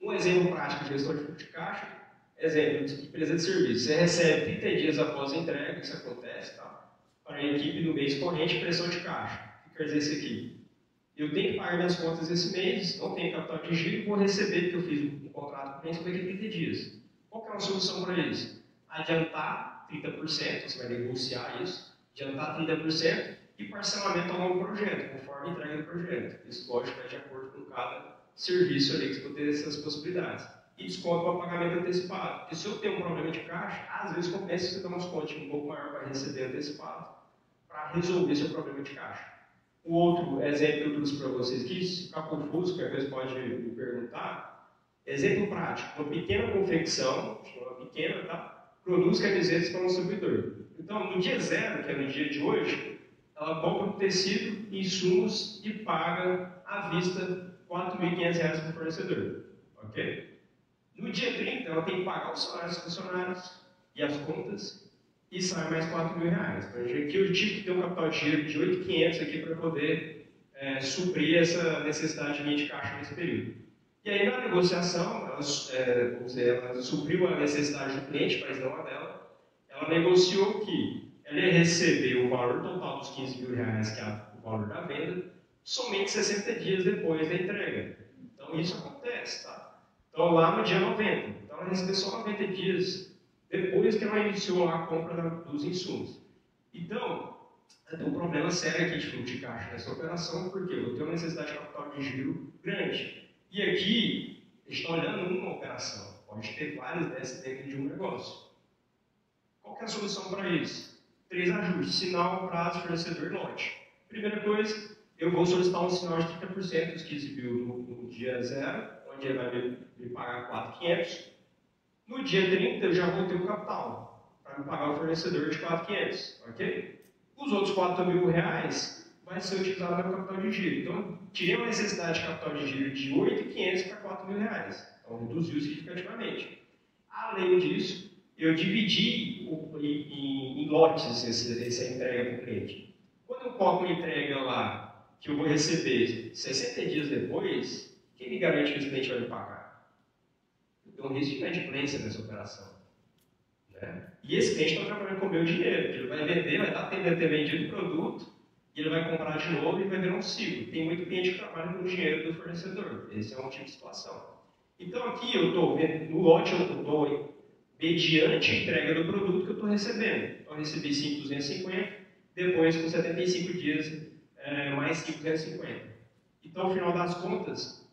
Um exemplo prático de gestão de fluxo de caixa. Exemplo, de empresa de serviço. Você recebe 30 dias após a entrega, isso acontece, tá? Para a equipe do mês corrente, pressão de caixa. O que quer dizer isso aqui? Eu tenho que pagar minhas contas esse mês, não tenho capital de giro, vou receber, porque eu fiz um contrato com o cliente daqui a 30 dias. Qual que é uma solução para isso? Adiantar 30%, você vai negociar isso, adiantar 30% e parcelamento ao longo do projeto, conforme a entrega do projeto. Isso, lógico, é de acordo com cada serviço ali que você pode ter essas possibilidades. E desconto para pagamento antecipado. Porque se eu tenho um problema de caixa, às vezes compensa você dar um desconto um pouco maior para receber antecipado, para resolver seu problema de caixa. O outro exemplo que eu trouxe para vocês aqui, se ficar confuso, que às vezes pode me perguntar, exemplo prático, uma pequena confecção, uma pequena, tá? Produz camisetas para um distribuidor. Então, no dia zero, que é no dia de hoje, ela compra o tecido, insumos e paga à vista R$ 4.500 para o fornecedor. Ok? No dia 30, ela tem que pagar os salários dos funcionários e as contas e sai mais R$ 4.000. Então, aqui eu tive que ter um capital de giro de 8.500 aqui para poder suprir essa necessidade minha de caixa nesse período. E aí, na negociação, ela supriu a necessidade do cliente, mas não a dela. Ela negociou que ela ia receber o valor total dos R$ 15.000, que é o valor da venda, somente 60 dias depois da entrega. Então, isso acontece, tá? Então, lá no dia 90. Então, ela recebeu só 90 dias depois que ela iniciou lá a compra dos insumos. Então, tem um problema sério aqui de fluxo de caixa nessa operação, porque eu tenho uma necessidade de capital de giro grande. E aqui, a gente está olhando uma operação. Pode ter várias dessas dentro de um negócio. Qual que é a solução para isso? 3 ajustes: sinal, prazo, fornecedor e lote. Primeira coisa, eu vou solicitar um sinal de 30% dos 15.000 no dia 0, onde ele vai me pagar 4.500. No dia 30, eu já vou ter o capital para me pagar o fornecedor de 4.500, ok? Os outros R$ 4.000 vai ser utilizado no capital de giro. Então, tirei uma necessidade de capital de giro de 8.500 para R$ 4.000. Então, reduziu significativamente. Além disso, eu dividi em lotes essa entrega para o cliente. Quando eu coloco uma entrega lá, que eu vou receber 60 dias depois, quem me garante que esse cliente vai me pagar? Eu tenho um risco de inadimplência nessa operação. né? E esse cliente está trabalhando com o meu dinheiro, ele vai vender, vai estar tendendo a ter vendido o produto, e ele vai comprar de novo e vai ver um ciclo. Tem muito cliente que trabalha com o dinheiro do fornecedor. Esse é um tipo de situação. Então aqui eu estou vendo, no lote eu estou mediante a entrega do produto que eu estou recebendo. Então eu recebi 5.250, depois com 75 dias mais 5.250. Então, no final das contas,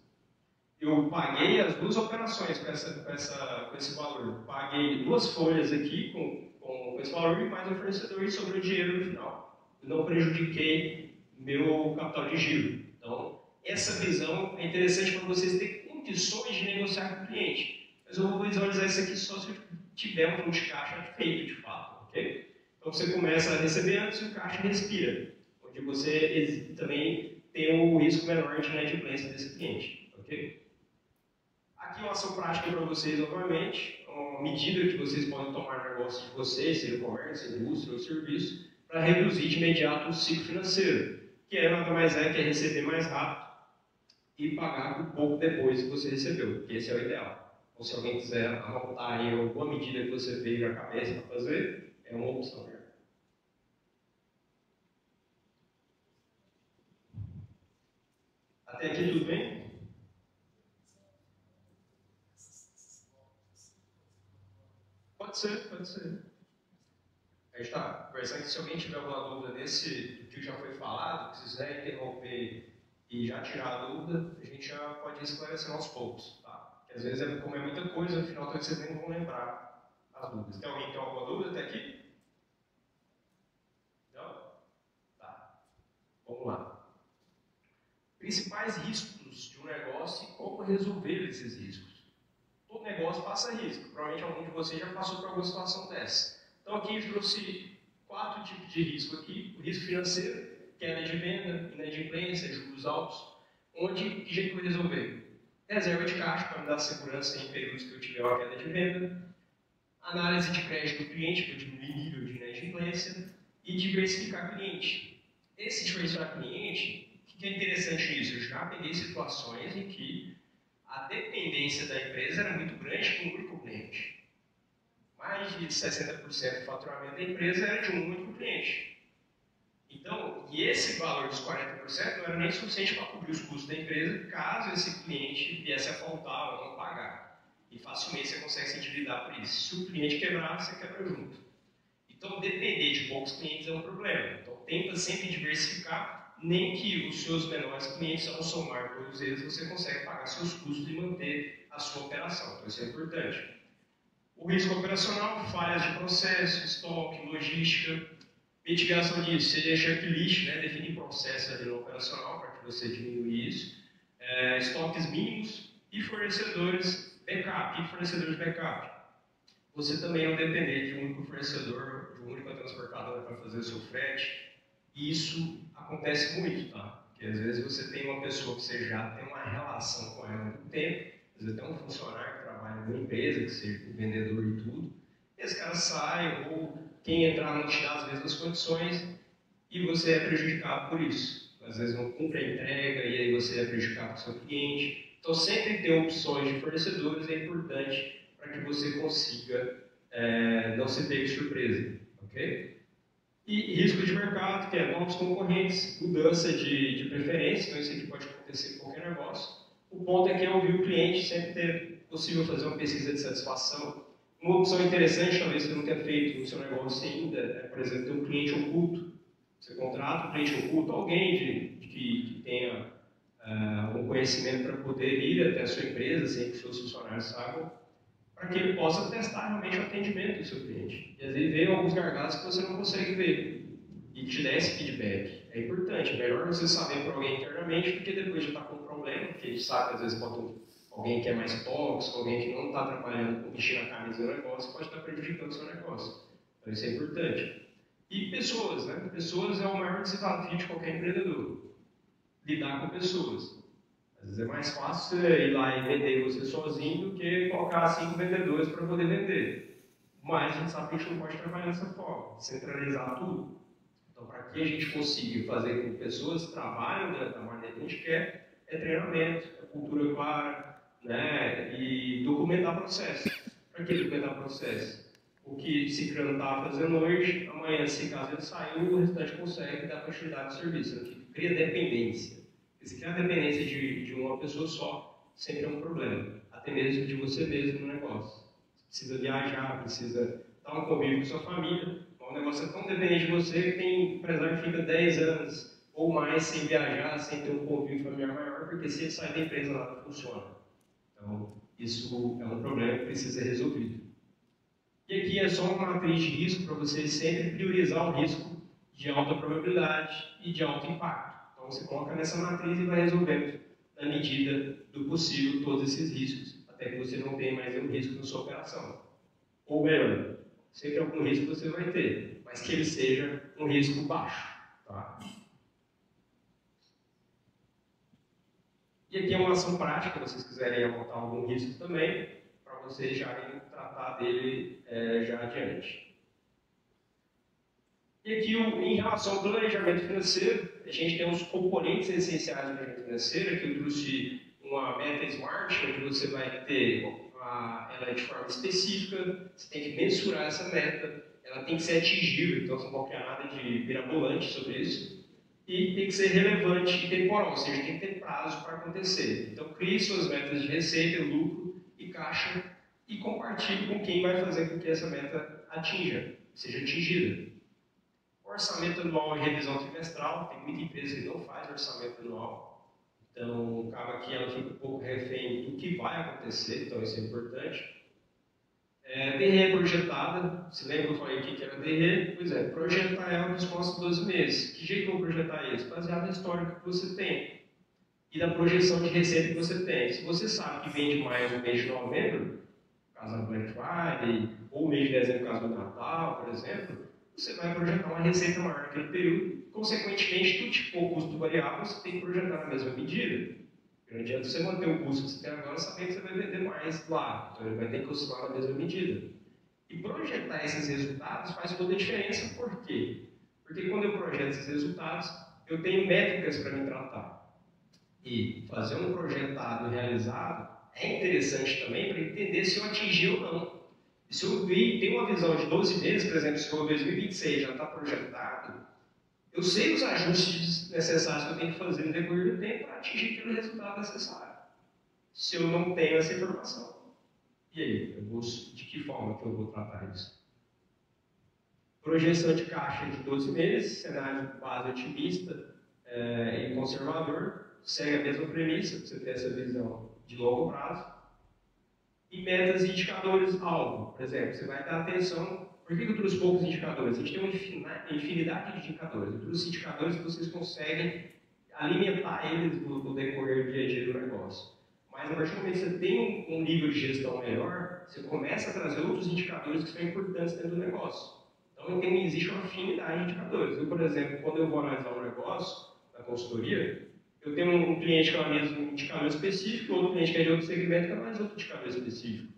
eu paguei as duas operações com esse valor. Paguei 2 folhas aqui com esse valor e mais o fornecedor e sobrou dinheiro no final. Não prejudiquei meu capital de giro. Então, essa visão é interessante para vocês terem condições de negociar com o cliente. Mas eu vou visualizar isso aqui só se eu tiver um fluxo de caixa feito de fato. Okay? Então, você começa a receber antes e o caixa respira, onde você também tem o risco menor de inadimplência desse cliente. Okay? Aqui uma ação prática para vocês novamente, uma medida que vocês podem tomar no negócio de vocês, seja comércio, indústria ou serviço, para reduzir de imediato o ciclo financeiro, que nada mais é que receber mais rápido e pagar um pouco depois que você recebeu, que esse é o ideal. Ou se alguém quiser anotar aí alguma medida que você veio na cabeça para fazer, é uma opção. Até aqui tudo bem? Pode ser, pode ser. A gente está conversando que se alguém tiver alguma dúvida nesse que já foi falado, quiser interromper e já tirar a dúvida, a gente já pode ir esclarecendo aos poucos. Tá? Porque às vezes, como é muita coisa, no final vocês nem vão lembrar as dúvidas. Tem alguém que tem alguma dúvida até aqui? Não? Tá. Vamos lá. Principais riscos de um negócio e como resolver esses riscos. Todo negócio passa risco. Provavelmente algum de vocês já passou por alguma situação dessa. Então aqui eu trouxe 4 tipos de risco aqui. O risco financeiro, queda de venda, inadimplência, juros altos. Que jeito que eu vou resolver? Reserva de caixa para me dar segurança em períodos que eu tiver uma queda de venda. Análise de crédito do cliente para diminuir o nível de inadimplência. E diversificar cliente. Esse diversificar cliente, o que é interessante nisso? Eu já peguei situações em que a dependência da empresa era muito grande com um único cliente. Mais de 60% do faturamento da empresa era de um único cliente. Então, e esse valor dos 40% não era nem suficiente para cobrir os custos da empresa caso esse cliente viesse a faltar ou não pagar. E facilmente você consegue se endividar por isso. Se o cliente quebrar, você quebra junto. Então, depender de poucos clientes é um problema. Então, tenta sempre diversificar, nem que os seus menores clientes, ao somar todos eles, você consegue pagar seus custos e manter a sua operação. Então, isso é importante. O risco operacional, falhas de processo, estoque, logística, mitigação disso, seria checklist, né, definir processo ali no operacional para que você diminua isso, estoques mínimos e fornecedores backup. E fornecedores backup? Você também não depender de um único fornecedor, de uma única transportadora para fazer o seu frete. E isso acontece muito, tá? Porque às vezes você tem uma pessoa que você já tem uma relação com ela há muito tempo, às vezes tem um funcionário que trabalha numa empresa, que seja o vendedor e tudo, e esse cara sai, ou quem entrar não te dá as mesmas condições, e você é prejudicado por isso. Às vezes não cumpre a entrega, e aí você é prejudicado com o seu cliente. Então sempre ter opções de fornecedores é importante para que você consiga não se ter de surpresa, ok? E risco de mercado, que é novos concorrentes, mudança de preferência, então isso aqui pode acontecer em qualquer negócio. O ponto é que ao ouvir o cliente, sempre ter possível fazer uma pesquisa de satisfação. Uma opção interessante, talvez você não tenha feito no seu negócio ainda, é, por exemplo, ter um cliente oculto. Você contrata um cliente oculto, alguém que tenha um conhecimento para poder ir até a sua empresa, sem que seus funcionários saibam, para que ele possa testar realmente o atendimento do seu cliente. E às vezes ver alguns gargalos que você não consegue ver. E te dar esse feedback. É importante. É melhor você saber por alguém internamente do que depois de estar com um problema, porque a gente sabe que às vezes pode ter alguém que é mais tóxico, alguém que não está trabalhando com mexer na camisa do negócio, pode estar prejudicando o seu negócio. Então isso é importante. E pessoas, né? Pessoas é o maior desafio de qualquer empreendedor. Lidar com pessoas. Às vezes é mais fácil você ir lá e vender você sozinho do que colocar 5 vendedores para poder vender. Mas a gente sabe que a gente não pode trabalhar dessa forma, centralizar tudo. Então, para que a gente consiga fazer com que pessoas trabalhem da maneira que a gente quer, é treinamento, é cultura clara, né? E documentar processo. Para que documentar processo? o que Cicrano estava fazendo hoje, amanhã, se caso ele saiu, o restante consegue dar continuidade ao serviço. Que cria dependência. Porque se criar dependência de uma pessoa só, sempre é um problema. Até mesmo de você mesmo no negócio. Você precisa viajar, precisa dar um convívio com sua família. O negócio é tão dependente de você que tem empresário que fica 10 anos ou mais sem viajar, sem ter um convívio familiar maior, porque se ele sai da empresa, nada funciona. Então, isso é um problema que precisa ser resolvido. E aqui é só uma matriz de risco para você sempre priorizar o risco de alta probabilidade e de alto impacto. Então, você coloca nessa matriz e vai resolvendo, na medida do possível, todos esses riscos, até que você não tenha mais nenhum risco na sua operação. Ou melhor, sempre algum risco você vai ter, mas que ele seja um risco baixo. Tá? E aqui é uma ação prática, se vocês quiserem anotar algum risco também, para vocês já tratar dele já adiante. E aqui, em relação ao planejamento financeiro, a gente tem uns componentes essenciais do planejamento financeiro. Aqui eu trouxe uma meta SMART, onde você vai ter ela de forma específica, você tem que mensurar essa meta, ela tem que ser atingível, então você não pode criar nada de mirabolante sobre isso. E tem que ser relevante e temporal, ou seja, tem que ter prazo para acontecer. Então, crie suas metas de receita, lucro e caixa e compartilhe com quem vai fazer com que essa meta seja atingida. Orçamento anual e revisão trimestral, tem muita empresa que não faz orçamento anual, então acaba que ela fica um pouco refém do que vai acontecer, então isso é importante. DRE projetada, se lembra que eu falei aqui que era DRE? Pois é, projetar ela nos próximos 12 meses. Que jeito que eu vou projetar isso? Baseado na história que você tem e da projeção de receita que você tem. Se você sabe que vende mais no mês de novembro, no caso da Black Friday, ou mês de dezembro, no caso do Natal, por exemplo, você vai projetar uma receita maior naquele período. Consequentemente, tudo que for custo variável, você tem que projetar na mesma medida. Não adianta você manter o custo que você tem agora, sabendo que você vai vender mais lá. Então, ele vai ter que oscilar na mesma medida. E projetar esses resultados faz toda a diferença. Por quê? Porque quando eu projeto esses resultados, eu tenho métricas para me tratar. E fazer um projetado realizado é interessante também para entender se eu atingi ou não. Se eu tenho uma visão de 12 meses, por exemplo, se for 2026 já está projetado, eu sei os ajustes necessários que eu tenho que fazer no decorrer do tempo para atingir aquele resultado necessário. Se eu não tenho essa informação. E aí, de que forma que eu vou tratar isso? Projeção de caixa de 12 meses, cenário de base otimista e conservador, segue a mesma premissa, para você ter essa visão de longo prazo. E metas e indicadores-alvo. Por exemplo, você vai dar atenção. Por que eu trouxe poucos indicadores? A gente tem uma infinidade de indicadores. Eu trouxe indicadores que vocês conseguem alimentar eles no decorrer do dia a dia do negócio. Mas a partir do momento que você tem um nível de gestão melhor, você começa a trazer outros indicadores que são importantes dentro do negócio. Então, existe uma afinidade de indicadores. Eu, por exemplo, quando eu vou analisar um negócio na consultoria, eu tenho um cliente que analisa um indicador específico, outro cliente que é de outro segmento que analisa outro indicador específico.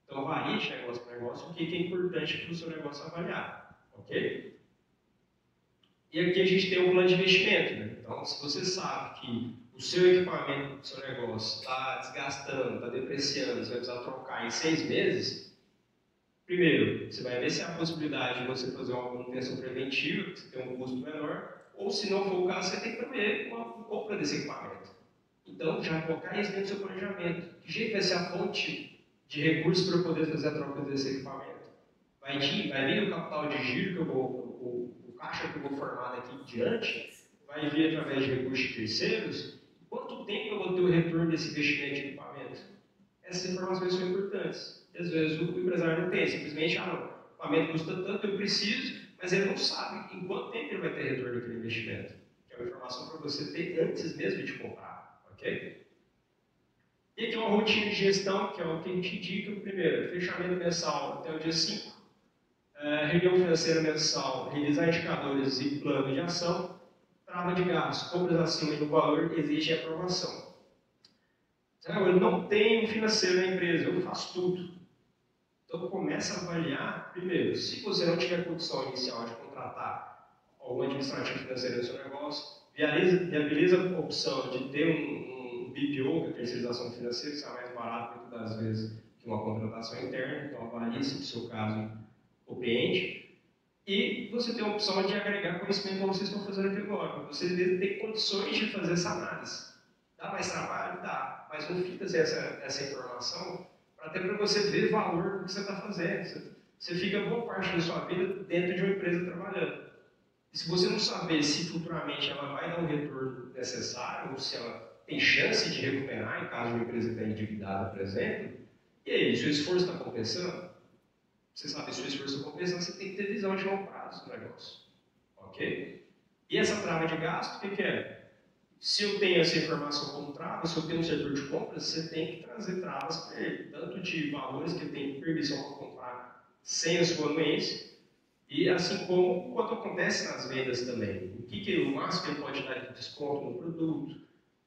Então, varia de negócio para negócio o que é importante para o seu negócio avaliar. Ok? E aqui a gente tem um plano de investimento. Né? Então, se você sabe que o seu equipamento do seu negócio está desgastando, está depreciando, você vai precisar trocar em 6 meses, primeiro, você vai ver se há a possibilidade de você fazer uma manutenção preventiva, que você tem um custo menor, ou se não for o caso, você tem que prever uma compra desse equipamento. Então, já colocar isso dentro do seu planejamento. Que jeito vai ser a fonte de recursos para eu poder fazer a troca desse equipamento? Vai vir o capital de giro, o caixa que eu vou formar daqui em diante, vai vir através de recursos de terceiros. Quanto tempo eu vou ter o retorno desse investimento de equipamento? Essas informações são importantes. E às vezes o empresário não tem, simplesmente, o equipamento custa tanto, eu preciso, mas ele não sabe em quanto tempo ele vai ter retorno daquele investimento. Que é uma informação para você ter antes mesmo de comprar. Ok? E aqui uma rotina de gestão, que é o que a gente indica. Primeiro, fechamento mensal até o dia 5. Reunião financeira mensal, revisar indicadores e plano de ação. Trava de gastos, compras acima do valor, exige aprovação. Eu não tenho financeiro na empresa, eu faço tudo. Então, começa a avaliar, primeiro, se você não tiver condição inicial de contratar algum administrativo financeiro no seu negócio, viabiliza a opção de ter um BPO, que é a terceirização financeira, que é mais barato muitas das vezes que uma contratação interna. Então, avalie se, no seu caso, compreende, e você tem a opção de agregar conhecimento como vocês estão fazendo aqui agora. Você tem condições de fazer essa análise. Dá mais trabalho? Dá, mas não fica essa informação até para você ver valor no que você está fazendo. Você fica boa parte da sua vida dentro de uma empresa trabalhando. E se você não saber se futuramente ela vai dar o retorno necessário, ou se ela tem chance de recuperar, em caso de uma empresa estar endividada, por exemplo, e aí, seu esforço está compensando? Você sabe se o esforço está compensando, você tem que ter visão de longo prazo do negócio. Ok? E essa trava de gasto, o que é? Se eu tenho essa informação como trava, se eu tenho um setor de compras, você tem que trazer travas para ele, tanto de valores que ele tem permissão para comprar sem a sua anuência, e assim como quanto acontece nas vendas também. O máximo que ele pode dar de desconto no produto,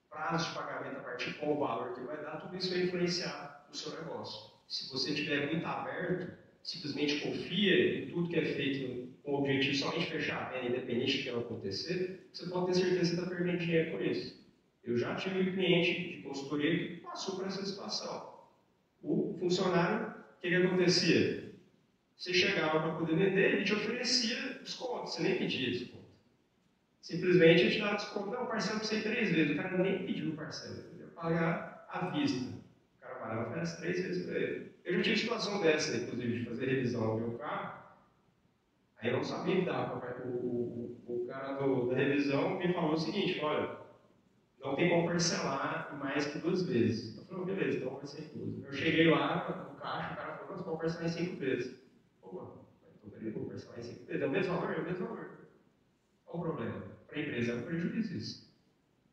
prazo de pagamento a partir de qual valor que vai dar, tudo isso vai influenciar o seu negócio. Se você estiver muito aberto, simplesmente confia em tudo que é feito com o objetivo somente de fechar a venda, independente do que vai acontecer, você pode ter certeza que você está perdendo dinheiro com isso. Eu já tive um cliente de consultoria que passou por essa situação. O funcionário, o que acontecia? Você chegava para poder vender, ele te oferecia desconto, você nem pedia desconto. Simplesmente ele te dava desconto, não, parcela para você 3 vezes, o cara nem pediu parcela, ele ia pagar à vista. O cara vai lá e oferece 3 vezes para ele. Eu já tive situação dessa, inclusive, de fazer revisão do meu carro. Aí eu não sabia lidar. O cara da revisão me falou o seguinte: olha, não tem como parcelar mais que 2 vezes. Eu falei: beleza, então vai ser 2. Eu cheguei lá no caixa, o cara falou: você pode parcelar em 5 vezes. Opa, então beleza, vou parcelar em 5 vezes. É o mesmo valor? É o mesmo valor. Qual o problema? Para a empresa é um prejuízo isso.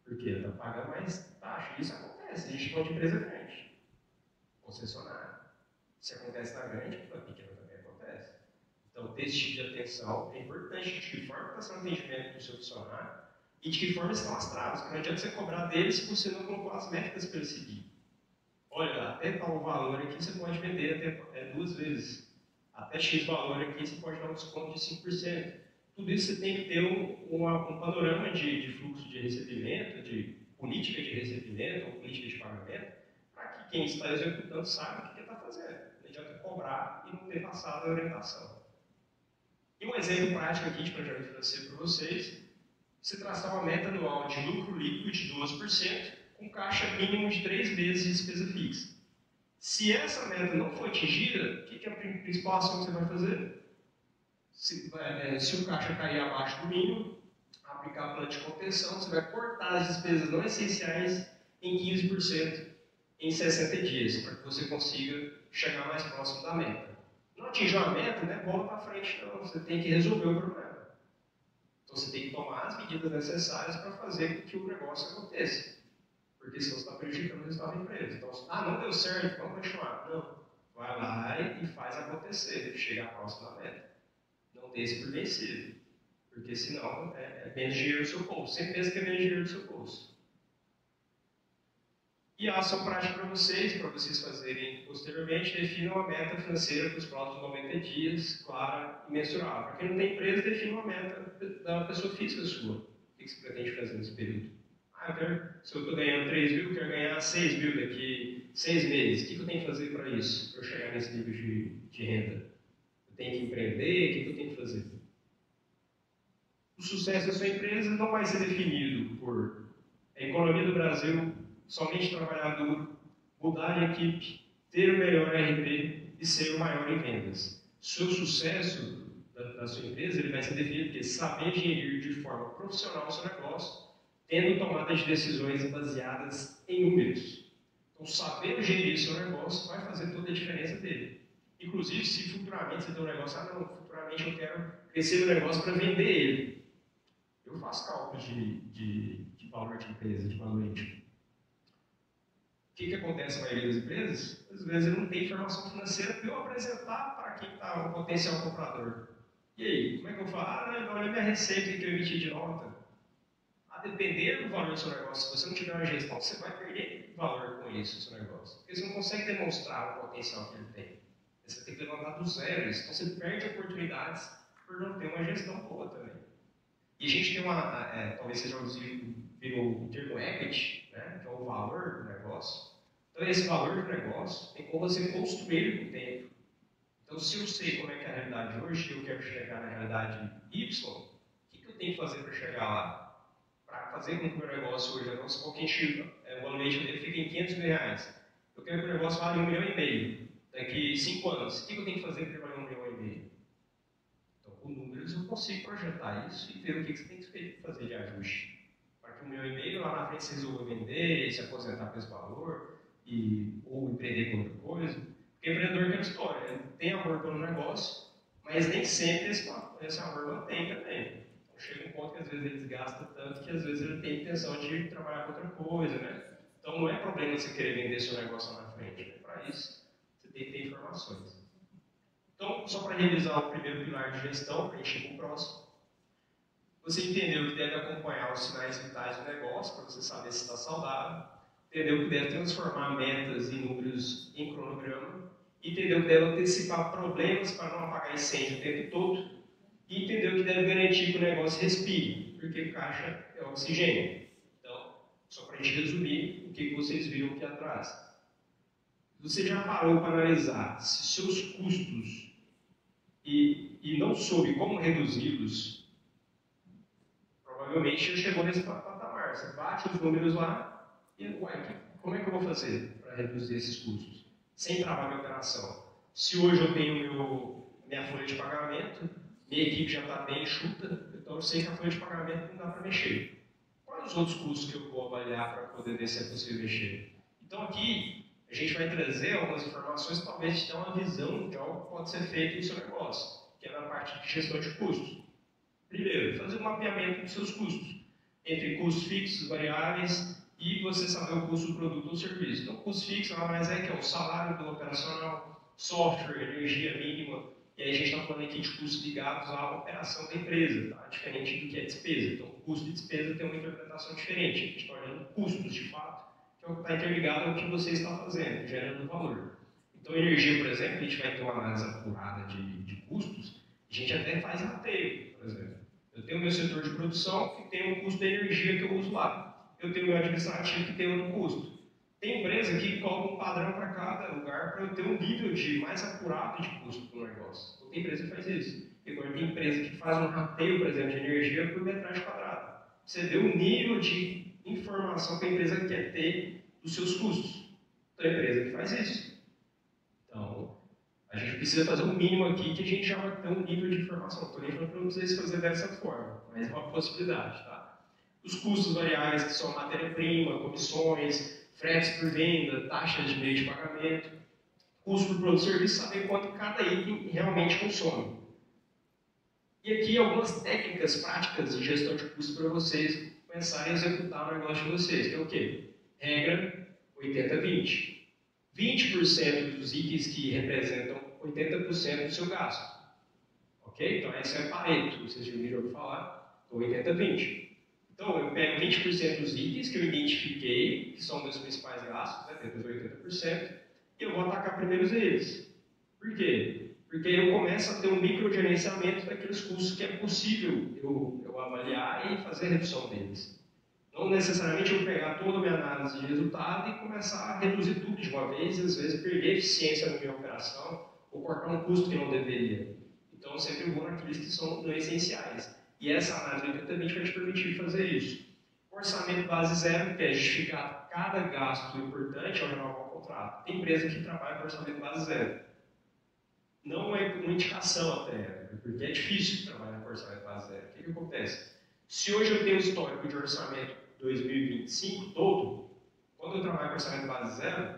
Porque ela está pagando mais taxa. E isso acontece. A gente pode empresa grande, concessionária. Se acontece na grande, na pequena também acontece. Então, ter esse tipo de atenção é importante. De que forma está sendo o atendimento do seu funcionário e de que forma estão as travas. Porque não adianta você cobrar dele se você não colocou as métricas para ele seguir. Olha, até tal valor aqui você pode vender até 2 vezes. Até X valor aqui você pode dar um desconto de 5%. Tudo isso você tem que ter um panorama de fluxo de recebimento, de política de recebimento ou política de pagamento, para que quem está executando saiba o que está fazendo. Não adianta cobrar e não ter passado a orientação. E um exemplo prático aqui de planejamento financeiro para vocês: você traçar uma meta anual de lucro líquido de 12%, com caixa mínimo de 3 meses de despesa fixa. Se essa meta não for atingida, o que é a principal ação que você vai fazer? Se o caixa cair abaixo do mínimo, aplicar plano de contenção, você vai cortar as despesas não essenciais em 15% em 60 dias, para que você consiga chegar mais próximo da meta. Não atingiu a meta, né? Bola para frente, não. Você tem que resolver o problema. Então você tem que tomar as medidas necessárias para fazer com que o negócio aconteça. Porque senão você está prejudicando o resultado da empresa. Então, não deu certo, vamos continuar. Não. Vai lá e faz acontecer, chegar próximo da meta. Não tem esse por vencido. Porque senão é menos dinheiro do seu bolso. Sempre pensa que é menos dinheiro do seu bolso. E a ação prática para vocês fazerem posteriormente, definam uma meta financeira para os próximos 90 dias, clara e mensurável. Para quem não tem empresa, defina uma meta da pessoa física sua. O que você pretende fazer nesse período? Se eu estou ganhando 3 mil, eu quero ganhar 6 mil daqui 6 meses. O que eu tenho que fazer para isso? Para eu chegar nesse nível de renda? Eu tenho que empreender? O que eu tenho que fazer? O sucesso da sua empresa não vai ser definido por a economia do Brasil, somente trabalhar duro, mudar de equipe, ter o melhor RP e ser o maior em vendas. Seu sucesso da sua empresa ele vai ser definido por saber gerir de forma profissional o seu negócio, tendo tomada de decisões baseadas em números. Então, saber gerir o seu negócio vai fazer toda a diferença dele. Inclusive, se futuramente você tem um negócio, futuramente eu quero crescer meu negócio para vender ele. Eu faço cálculos de valor de empresa, de valuation. O que acontece na maioria das empresas? Às vezes ele não tem informação financeira para eu apresentar para quem está um potencial comprador. E aí, como é que eu falo? Olha minha receita que eu emiti de nota. A depender do valor do seu negócio, se você não tiver uma gestão, você vai perder valor com isso, o seu negócio. Porque você não consegue demonstrar o potencial que ele tem. Você tem que levantar do zero isso. Então você perde oportunidades por não ter uma gestão boa também. E a gente tem talvez seja o termo equity, né, que é o valor do negócio. Então esse valor do negócio tem como você construir com o tempo. Então Então, se eu sei como é que é a realidade hoje, e eu quero chegar na realidade Y, o que eu tenho que fazer para chegar lá? Para fazer com que o meu negócio hoje, vamos supor que o valuation dele fica em R$ 500 mil. Eu quero que o negócio vale 1,5 milhão. Daqui 5 anos, o que eu tenho que fazer para valer 1,5 milhão? Então, com números, eu consigo projetar isso e ver o que você tem que fazer de ajuste. Para que 1,5 milhão lá na frente você resolva vender, se aposentar com esse valor, ou empreender com outra coisa. Porque o empreendedor tem história, ele tem amor pelo negócio, mas nem sempre esse amor mantém também. Então, chega um ponto que às vezes ele desgasta tanto que às vezes ele tem intenção de trabalhar com outra coisa, né? Então não é problema você querer vender seu negócio lá na frente, né? Para isso você tem que ter informações. Então, só para revisar o primeiro pilar de gestão, para a gente ir para o próximo. Você entendeu que deve acompanhar os sinais vitais do negócio, para você saber se está saudável. Entendeu que deve transformar metas e números em cronograma. Entendeu que deve antecipar problemas para não apagar incêndio o tempo todo. E entendeu que deve garantir que o negócio respire, porque caixa é oxigênio. Então, só para a gente resumir o que vocês viram aqui atrás. Você já parou para analisar se seus custos e não soube como reduzi-los, provavelmente já chegou nesse patamar. Você bate os números lá e, como é que eu vou fazer para reduzir esses custos? Sem travar minha operação. Se hoje eu tenho minha folha de pagamento, minha equipe já está bem enxuta, então eu sei que a folha de pagamento não dá para mexer. Quais os outros custos que eu vou avaliar para poder ver se é possível mexer? Então aqui a gente vai trazer algumas informações que talvez te dê uma visão de algo que pode ser feito no seu negócio, que é na parte de gestão de custos. Primeiro, fazer um mapeamento dos seus custos, entre custos fixos, variáveis, e você saber o custo do produto ou serviço. Então, custo fixo nada mais é que é o salário do operacional, software, energia mínima, e aí a gente está falando aqui de custos ligados à operação da empresa, tá? Diferente do que é despesa. Então, o custo de despesa tem uma interpretação diferente. A gente está olhando custos, de fato, que é o que está interligado ao que você está fazendo, gerando valor. Então, energia, por exemplo, a gente vai ter uma análise apurada de custos, a gente até faz rateio, por exemplo. Eu tenho o meu setor de produção, que tem um custo da energia que eu uso lá. Eu tenho o meu administrativo, que tem outro custo. Tem empresa que coloca um padrão para cada lugar para eu ter um nível de mais apurado de custo do negócio. Não tem empresa que faz isso. Agora tem empresa que faz um rateio, por exemplo, de energia por metragem quadrada. Você vê o nível de informação que a empresa quer ter dos seus custos. Então, a empresa que faz isso. Então, a gente precisa fazer o mínimo aqui que a gente já vai ter um nível de informação. Estou nem falando para vocês fazer dessa forma, mas é uma possibilidade, tá? Os custos variáveis, que são matéria-prima, comissões, fretes por venda, taxas de meio de pagamento, custo por produto e serviço, saber quanto cada item realmente consome. E aqui algumas técnicas práticas de gestão de custos para vocês começarem a executar o negócio de vocês, que é o quê? Regra 80-20. 20% dos itens que representam 80% do seu gasto. Ok? Então, essa é Pareto, vocês já ouviram falar, do 80-20. Então, eu pego 20% dos itens que eu identifiquei, que são meus principais gastos, né, dentro dos 80%, e eu vou atacar primeiro eles. Por quê? Porque eu começo a ter um microgerenciamento daqueles custos que é possível eu avaliar e fazer a redução deles. Não necessariamente eu pegar toda a minha análise de resultado e começar a reduzir tudo de uma vez, e às vezes perder eficiência na minha operação, ou cortar um custo que não deveria. Então, eu sempre vou naqueles que são não essenciais. E essa análise também vai te permitir fazer isso. Orçamento base zero, que é justificar cada gasto importante ao renovar o contrato. Tem empresa que trabalha com orçamento base zero. Não é uma indicação até, porque é difícil trabalhar com orçamento base zero. O que acontece? Se hoje eu tenho um histórico de orçamento 2025 todo, quando eu trabalho com orçamento base zero,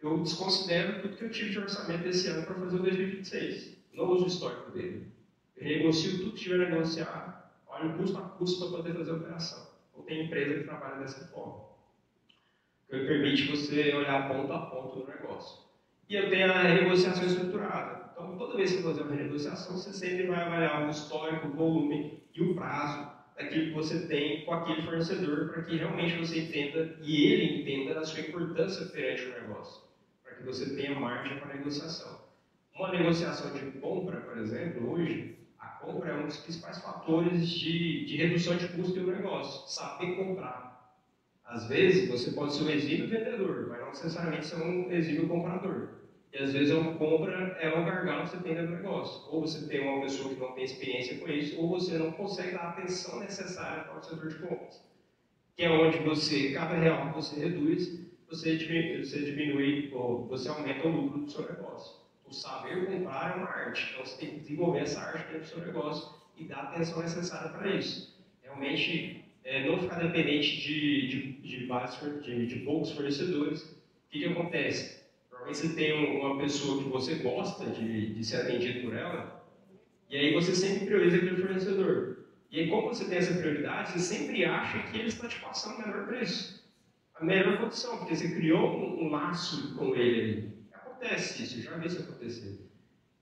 eu desconsidero tudo que eu tive de orçamento desse ano para fazer o 2026. Não uso o histórico dele. Eu renegocio tudo que tiver a negociar, olho custo a custo para poder fazer a operação. Ou tem empresa que trabalha dessa forma. Que permite você olhar ponto a ponto do negócio. E eu tenho a renegociação estruturada. Então, toda vez que você fazer uma renegociação, você sempre vai avaliar o histórico, o volume e o prazo daquilo que você tem com aquele fornecedor, para que realmente você entenda e ele entenda a sua importância perante o negócio, para que você tenha margem para negociação. Uma negociação de compra, por exemplo, hoje, a compra é um dos principais fatores de redução de custo do negócio, saber comprar. Às vezes, você pode ser um exímio vendedor, mas não necessariamente ser um exímio comprador. E às vezes a compra é o gargalo que você tem no negócio. Ou você tem uma pessoa que não tem experiência com isso, ou você não consegue dar a atenção necessária para o setor de compras. Que é onde você, cada real que você reduz, você diminui ou você aumenta o lucro do seu negócio. O saber comprar é uma arte, então você tem que desenvolver essa arte dentro do seu negócio e dar a atenção necessária para isso. Realmente, não ficar dependente de poucos fornecedores. O que acontece? Provavelmente você tem uma pessoa que você gosta de ser atendido por ela, e aí você sempre prioriza aquele fornecedor. E aí, como você tem essa prioridade, você sempre acha que ele está te passando o melhor preço, a melhor condição, porque você criou um laço com ele ali. Acontece isso, eu já vi isso acontecer.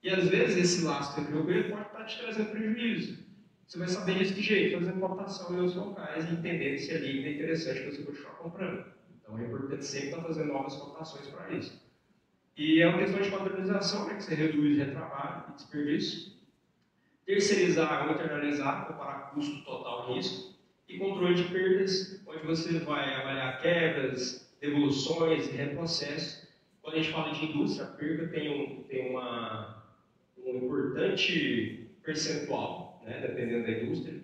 E às vezes esse laço que você criou com ele pode estar te trazendo prejuízo. Você vai saber disso de jeito, fazendo cotação em outros locais e entendendo se ali é interessante você continuar comprando. Então é importante sempre estar fazendo novas cotações para isso. E é uma questão de padronização, né, que você reduz retrabalho e desperdício. Terceirizar ou internalizar, comparar custo total e risco. E controle de perdas, onde você vai avaliar quebras, devoluções e reprocesso. Quando a gente fala de indústria, a perda tem um importante percentual, né, dependendo da indústria,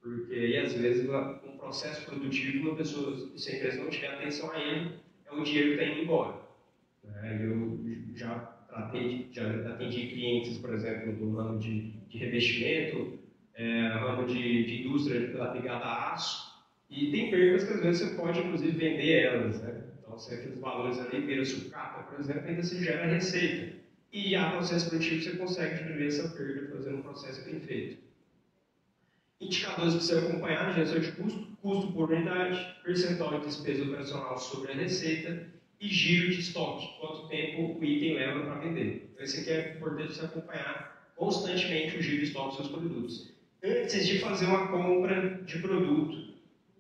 porque aí, às vezes, um processo produtivo, se a empresa não tiver atenção a ele, é o dinheiro que está indo embora. Eu já atendi clientes, por exemplo, do ramo de revestimento, ramo de indústria ligada a aço, e tem percas que às vezes você pode, inclusive, vender elas. Né? Então, se aqueles valores ali, beira sucata, por exemplo, ainda se gera receita. E a processo produtivo você consegue diminuir essa perda fazendo um processo bem feito. Indicadores para você acompanhar: gestão de custo, custo por unidade, percentual de despesa operacional sobre a receita e giro de estoque, quanto tempo o item leva para vender. Então, esse aqui é importante você acompanhar constantemente o giro de estoque dos seus produtos. Antes de fazer uma compra de produto,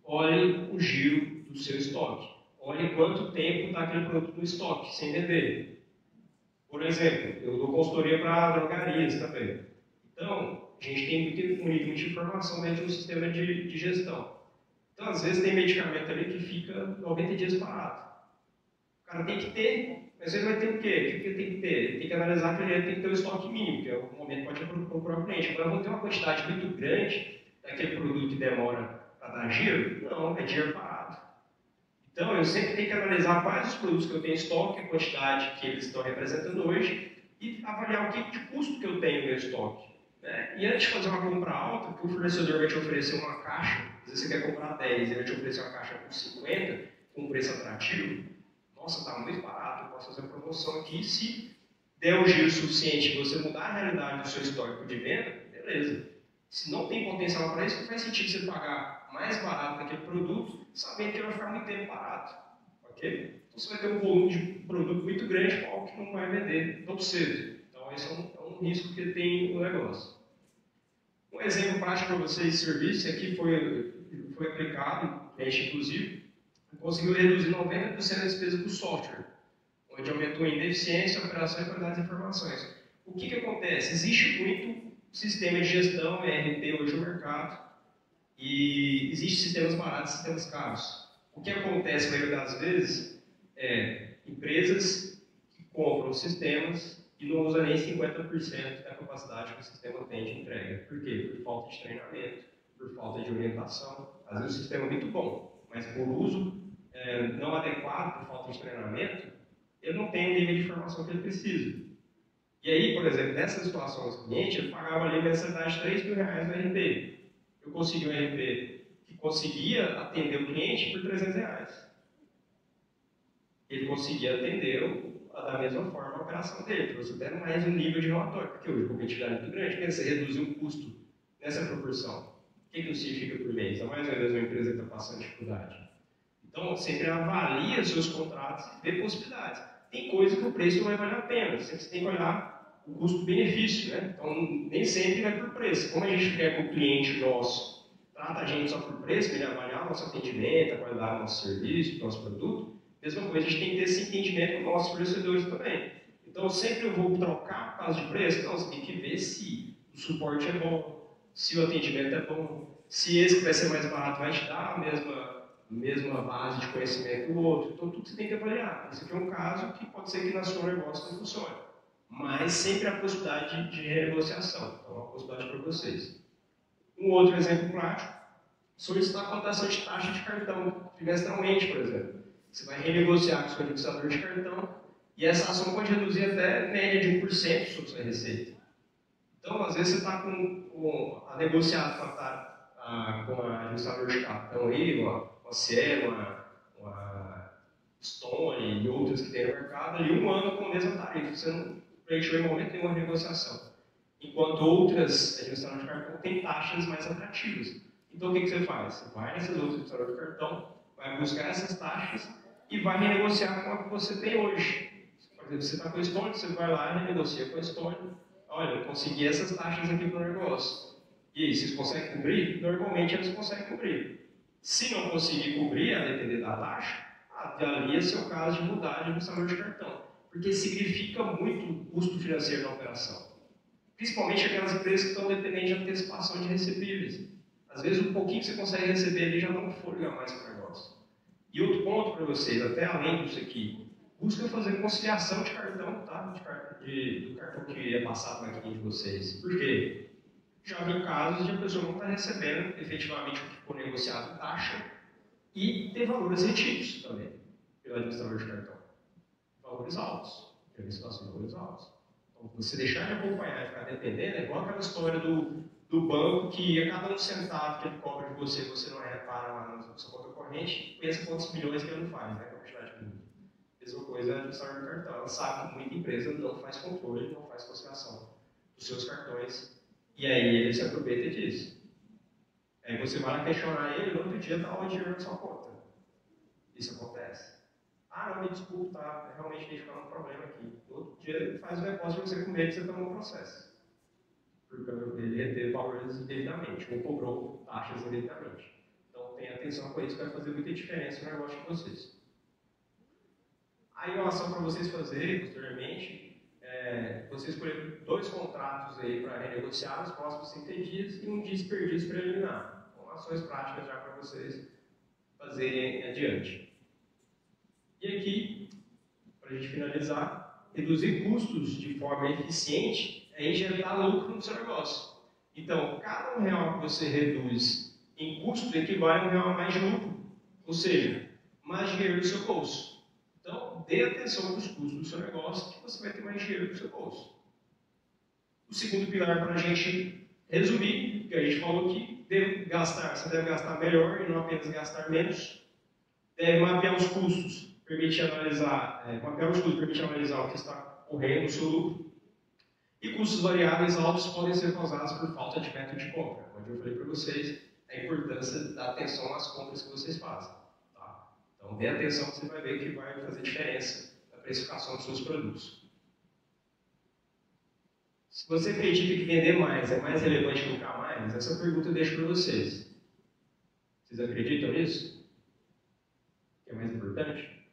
olhe o giro do seu estoque. Olhe quanto tempo está aquele produto no estoque, sem vender. Por exemplo, eu dou consultoria para drogarias também. Então, a gente tem um nível de informação dentro do sistema de gestão. Então, às vezes, tem medicamento ali que fica 90 dias parado. O cara tem que ter, mas ele vai ter o quê? O que ele tem que ter? Ele tem que analisar que ele tem que ter o estoque mínimo, que é o momento que pode procurar o cliente. Agora, eu vou ter uma quantidade muito grande daquele produto que demora para dar giro? Não, é dinheiro parado. Então, eu sempre tenho que analisar quais os produtos que eu tenho em estoque, a quantidade que eles estão representando hoje, e avaliar o que de custo que eu tenho no meu estoque. Né? E antes de fazer uma compra alta, que o fornecedor vai te oferecer uma caixa, às vezes você quer comprar 10 e ele vai te oferecer uma caixa com 50, com um preço atrativo, nossa, está muito barato, eu posso fazer uma promoção aqui, se der o giro suficiente e você mudar a realidade do seu histórico de venda, beleza. Se não tem potencial para isso, não faz sentido você pagar mais barato naquele produto, sabendo que ele vai ficar muito tempo parado. Ok? Então você vai ter um volume de produto muito grande, algo que não vai vender tão cedo. Então esse é um risco que tem no negócio. Um exemplo prático para vocês de serviço, aqui foi aplicado, inclusive, conseguiu reduzir 90% da despesa do software, onde aumentou em eficiência, operação e qualidade das informações. O que acontece? Existe muito sistema de gestão, ERP hoje no mercado, e existem sistemas baratos e sistemas caros. O que acontece, a maioria das vezes, é empresas que compram sistemas e não usam nem 50% da capacidade que o sistema tem de entrega. Por quê? Por falta de treinamento, por falta de orientação. Às vezes o sistema é muito bom, mas por uso não adequado, por falta de treinamento, ele não tem o nível de informação que ele precisa. E aí, por exemplo, nessa situação do cliente, ele pagava ali mensalidade de R$3.000 no RP. Eu consegui um RP que conseguia atender o cliente por R$300. Ele conseguia atender da mesma forma a operação dele, trouxe até mais um nível de relatório, porque hoje a competitividade é muito grande, porque você reduzir um custo nessa proporção. O que isso significa por mês? É mais ou menos uma empresa que está passando dificuldade. Então, sempre avalia seus contratos e vê possibilidades. Tem coisa que o preço não vai valer a pena, sempre você tem que olhar o custo-benefício, né? Então, nem sempre vai por preço. Como a gente quer que o cliente nosso trata a gente só por preço, ele avaliar o nosso atendimento, a qualidade do nosso serviço, do nosso produto, mesma coisa, a gente tem que ter esse entendimento com nossos fornecedores também. Então, sempre eu vou trocar por causa de preço? Não, você tem que ver se o suporte é bom, se o atendimento é bom, se esse que vai ser mais barato vai te dar mesma base de conhecimento do outro. Então, tudo você tem que avaliar. Esse aqui é um caso que pode ser que no seu negócio não funcione. Mas sempre há possibilidade de renegociação. Então, é uma possibilidade para vocês. Um outro exemplo prático, solicitar a cotação de taxa de cartão, trimestralmente, por exemplo. Você vai renegociar com o seu administrador de cartão e essa ação pode reduzir até média de 1% sobre sua receita. Então, às vezes, você está a negociar com a administrador de cartão aí, uma Cielo, uma Stone e outras que tem no mercado, ali 1 ano com a mesma tarifa. Você não preencheu em momento nenhuma negociação. Enquanto outras administradoras de cartão têm taxas mais atrativas. Então, o que você faz? Você vai nessas outras administradoras de cartão, vai buscar essas taxas e vai renegociar com a que você tem hoje. Por exemplo, você está com a Stone, você vai lá e renegocia com a Stone. Olha, eu consegui essas taxas aqui para o negócio. E aí, vocês conseguem cobrir? Normalmente eles conseguem cobrir. Se não conseguir cobrir, a depender da taxa, ali é seu caso de mudar de administrador de cartão. Porque significa muito o custo financeiro da operação. Principalmente aquelas empresas que estão dependentes de antecipação de recebíveis. Às vezes, um pouquinho que você consegue receber ali já não folga mais para o negócio. E outro ponto para vocês, até além disso aqui, busca fazer conciliação de cartão, tá? Do cartão que é passado na maquininha de vocês. Por quê? Já vi casos de a pessoa não estar recebendo efetivamente o que for negociado em taxa e ter valores retidos também, pelo administrador de cartão. Valores altos. Já vi situação de valores altos. Então, você deixar de acompanhar e ficar dependendo, é igual aquela história do banco que a cada 1 centavo que ele cobra de você, você não repara lá na sua conta corrente, pensa quantos milhões que ele não faz, né? Com a quantidade de lucro. Mesma coisa a administrador de cartão. Ela sabe que muita empresa não faz controle, não faz conciliação dos seus cartões. E aí ele se aproveita disso. Aí você vai lá questionar ele, no outro dia está lá o dinheiro na sua conta. Isso acontece. Ah, não, me desculpe, tá realmente identificando um problema aqui. No outro dia ele faz o depósito de você com medo de você tomar um processo. Porque ele reteve valores indevidamente, ou cobrou taxas indevidamente. Então tenha atenção com isso, vai fazer muita diferença no negócio de vocês. Aí uma ação para vocês fazerem posteriormente, você escolher 2 contratos aí para renegociar nos próximos 30 dias e um desperdício preliminar. Então, ações práticas já para vocês fazerem adiante. E aqui, para a gente finalizar, reduzir custos de forma eficiente é injetar lucro no seu negócio. Então, cada R$1 que você reduz em custo equivale a R$1 a mais de lucro. Ou seja, mais dinheiro no seu bolso. Então, dê atenção aos custos do seu negócio que você vai ter mais dinheiro no seu bolso. O segundo pilar para a gente resumir, que a gente falou que você deve gastar melhor e não apenas gastar menos. Deve mapear os custos, permite analisar o que está ocorrendo no seu lucro. E custos variáveis altos podem ser causados por falta de método de compra, onde eu falei para vocês a importância da atenção às compras que vocês fazem. Tá? Então, dê atenção que você vai ver que vai fazer diferença na precificação dos seus produtos. Se você acredita que vender mais é mais relevante que lucrar mais, essa pergunta eu deixo para vocês. Vocês acreditam nisso? Que é mais importante?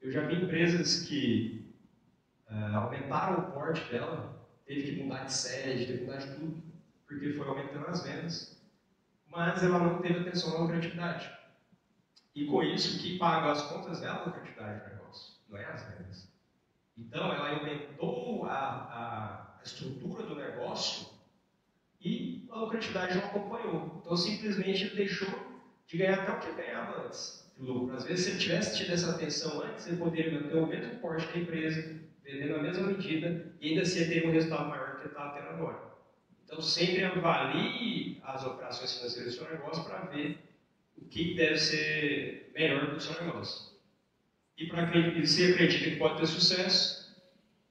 Eu já vi empresas que aumentaram o porte dela, teve que mudar de sede, teve que mudar de tudo, porque foi aumentando as vendas, mas ela não teve atenção à lucratividade. E com isso, o que paga as contas dela é a lucratividade do negócio, não é as vendas. Então, ela aumentou a estrutura do negócio e a lucratividade não acompanhou. Então, simplesmente, ele deixou de ganhar até o que ganhava antes de lucro. Às vezes, se ele tivesse tido essa atenção antes, ele poderia manter o mesmo porte da empresa, vendendo a mesma medida, e ainda assim ter um resultado maior que ele está tendo agora. Então, sempre avalie as operações financeiras do seu negócio para ver o que deve ser melhor para o seu negócio. E para que você acredite que pode ter sucesso,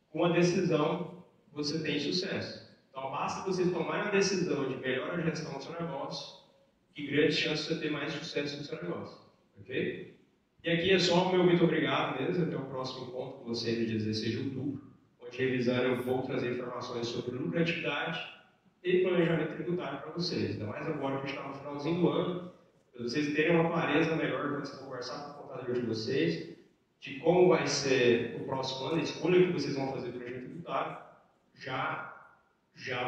com a decisão você tem sucesso. Então, basta você tomar a decisão de melhorar a gestão do seu negócio, que grande chance de você ter mais sucesso no seu negócio. Ok? E aqui é só o meu muito obrigado mesmo. Até o próximo encontro com você no dia 16 de outubro, onde revisando eu vou trazer informações sobre lucratividade e planejamento tributário para vocês. Ainda mais agora que a gente está no finalzinho do ano, para vocês terem uma clareza melhor quando vocês conversar com o contador de vocês, de como vai ser o próximo ano, a escolha que vocês vão fazer para o planejamento tributário, já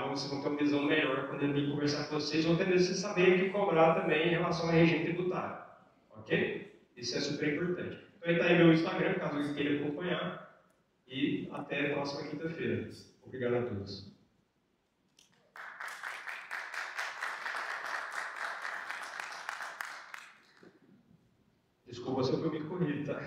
vocês vão ter uma visão melhor quando ele vir conversar com vocês, ou até mesmo vocês saberem o que cobrar também em relação ao regime tributário. Ok? Isso é super importante. Então, está aí meu Instagram, caso você queira acompanhar. E até a próxima quinta-feira. Obrigado a todos. Desculpa se eu fui me corrido, tá?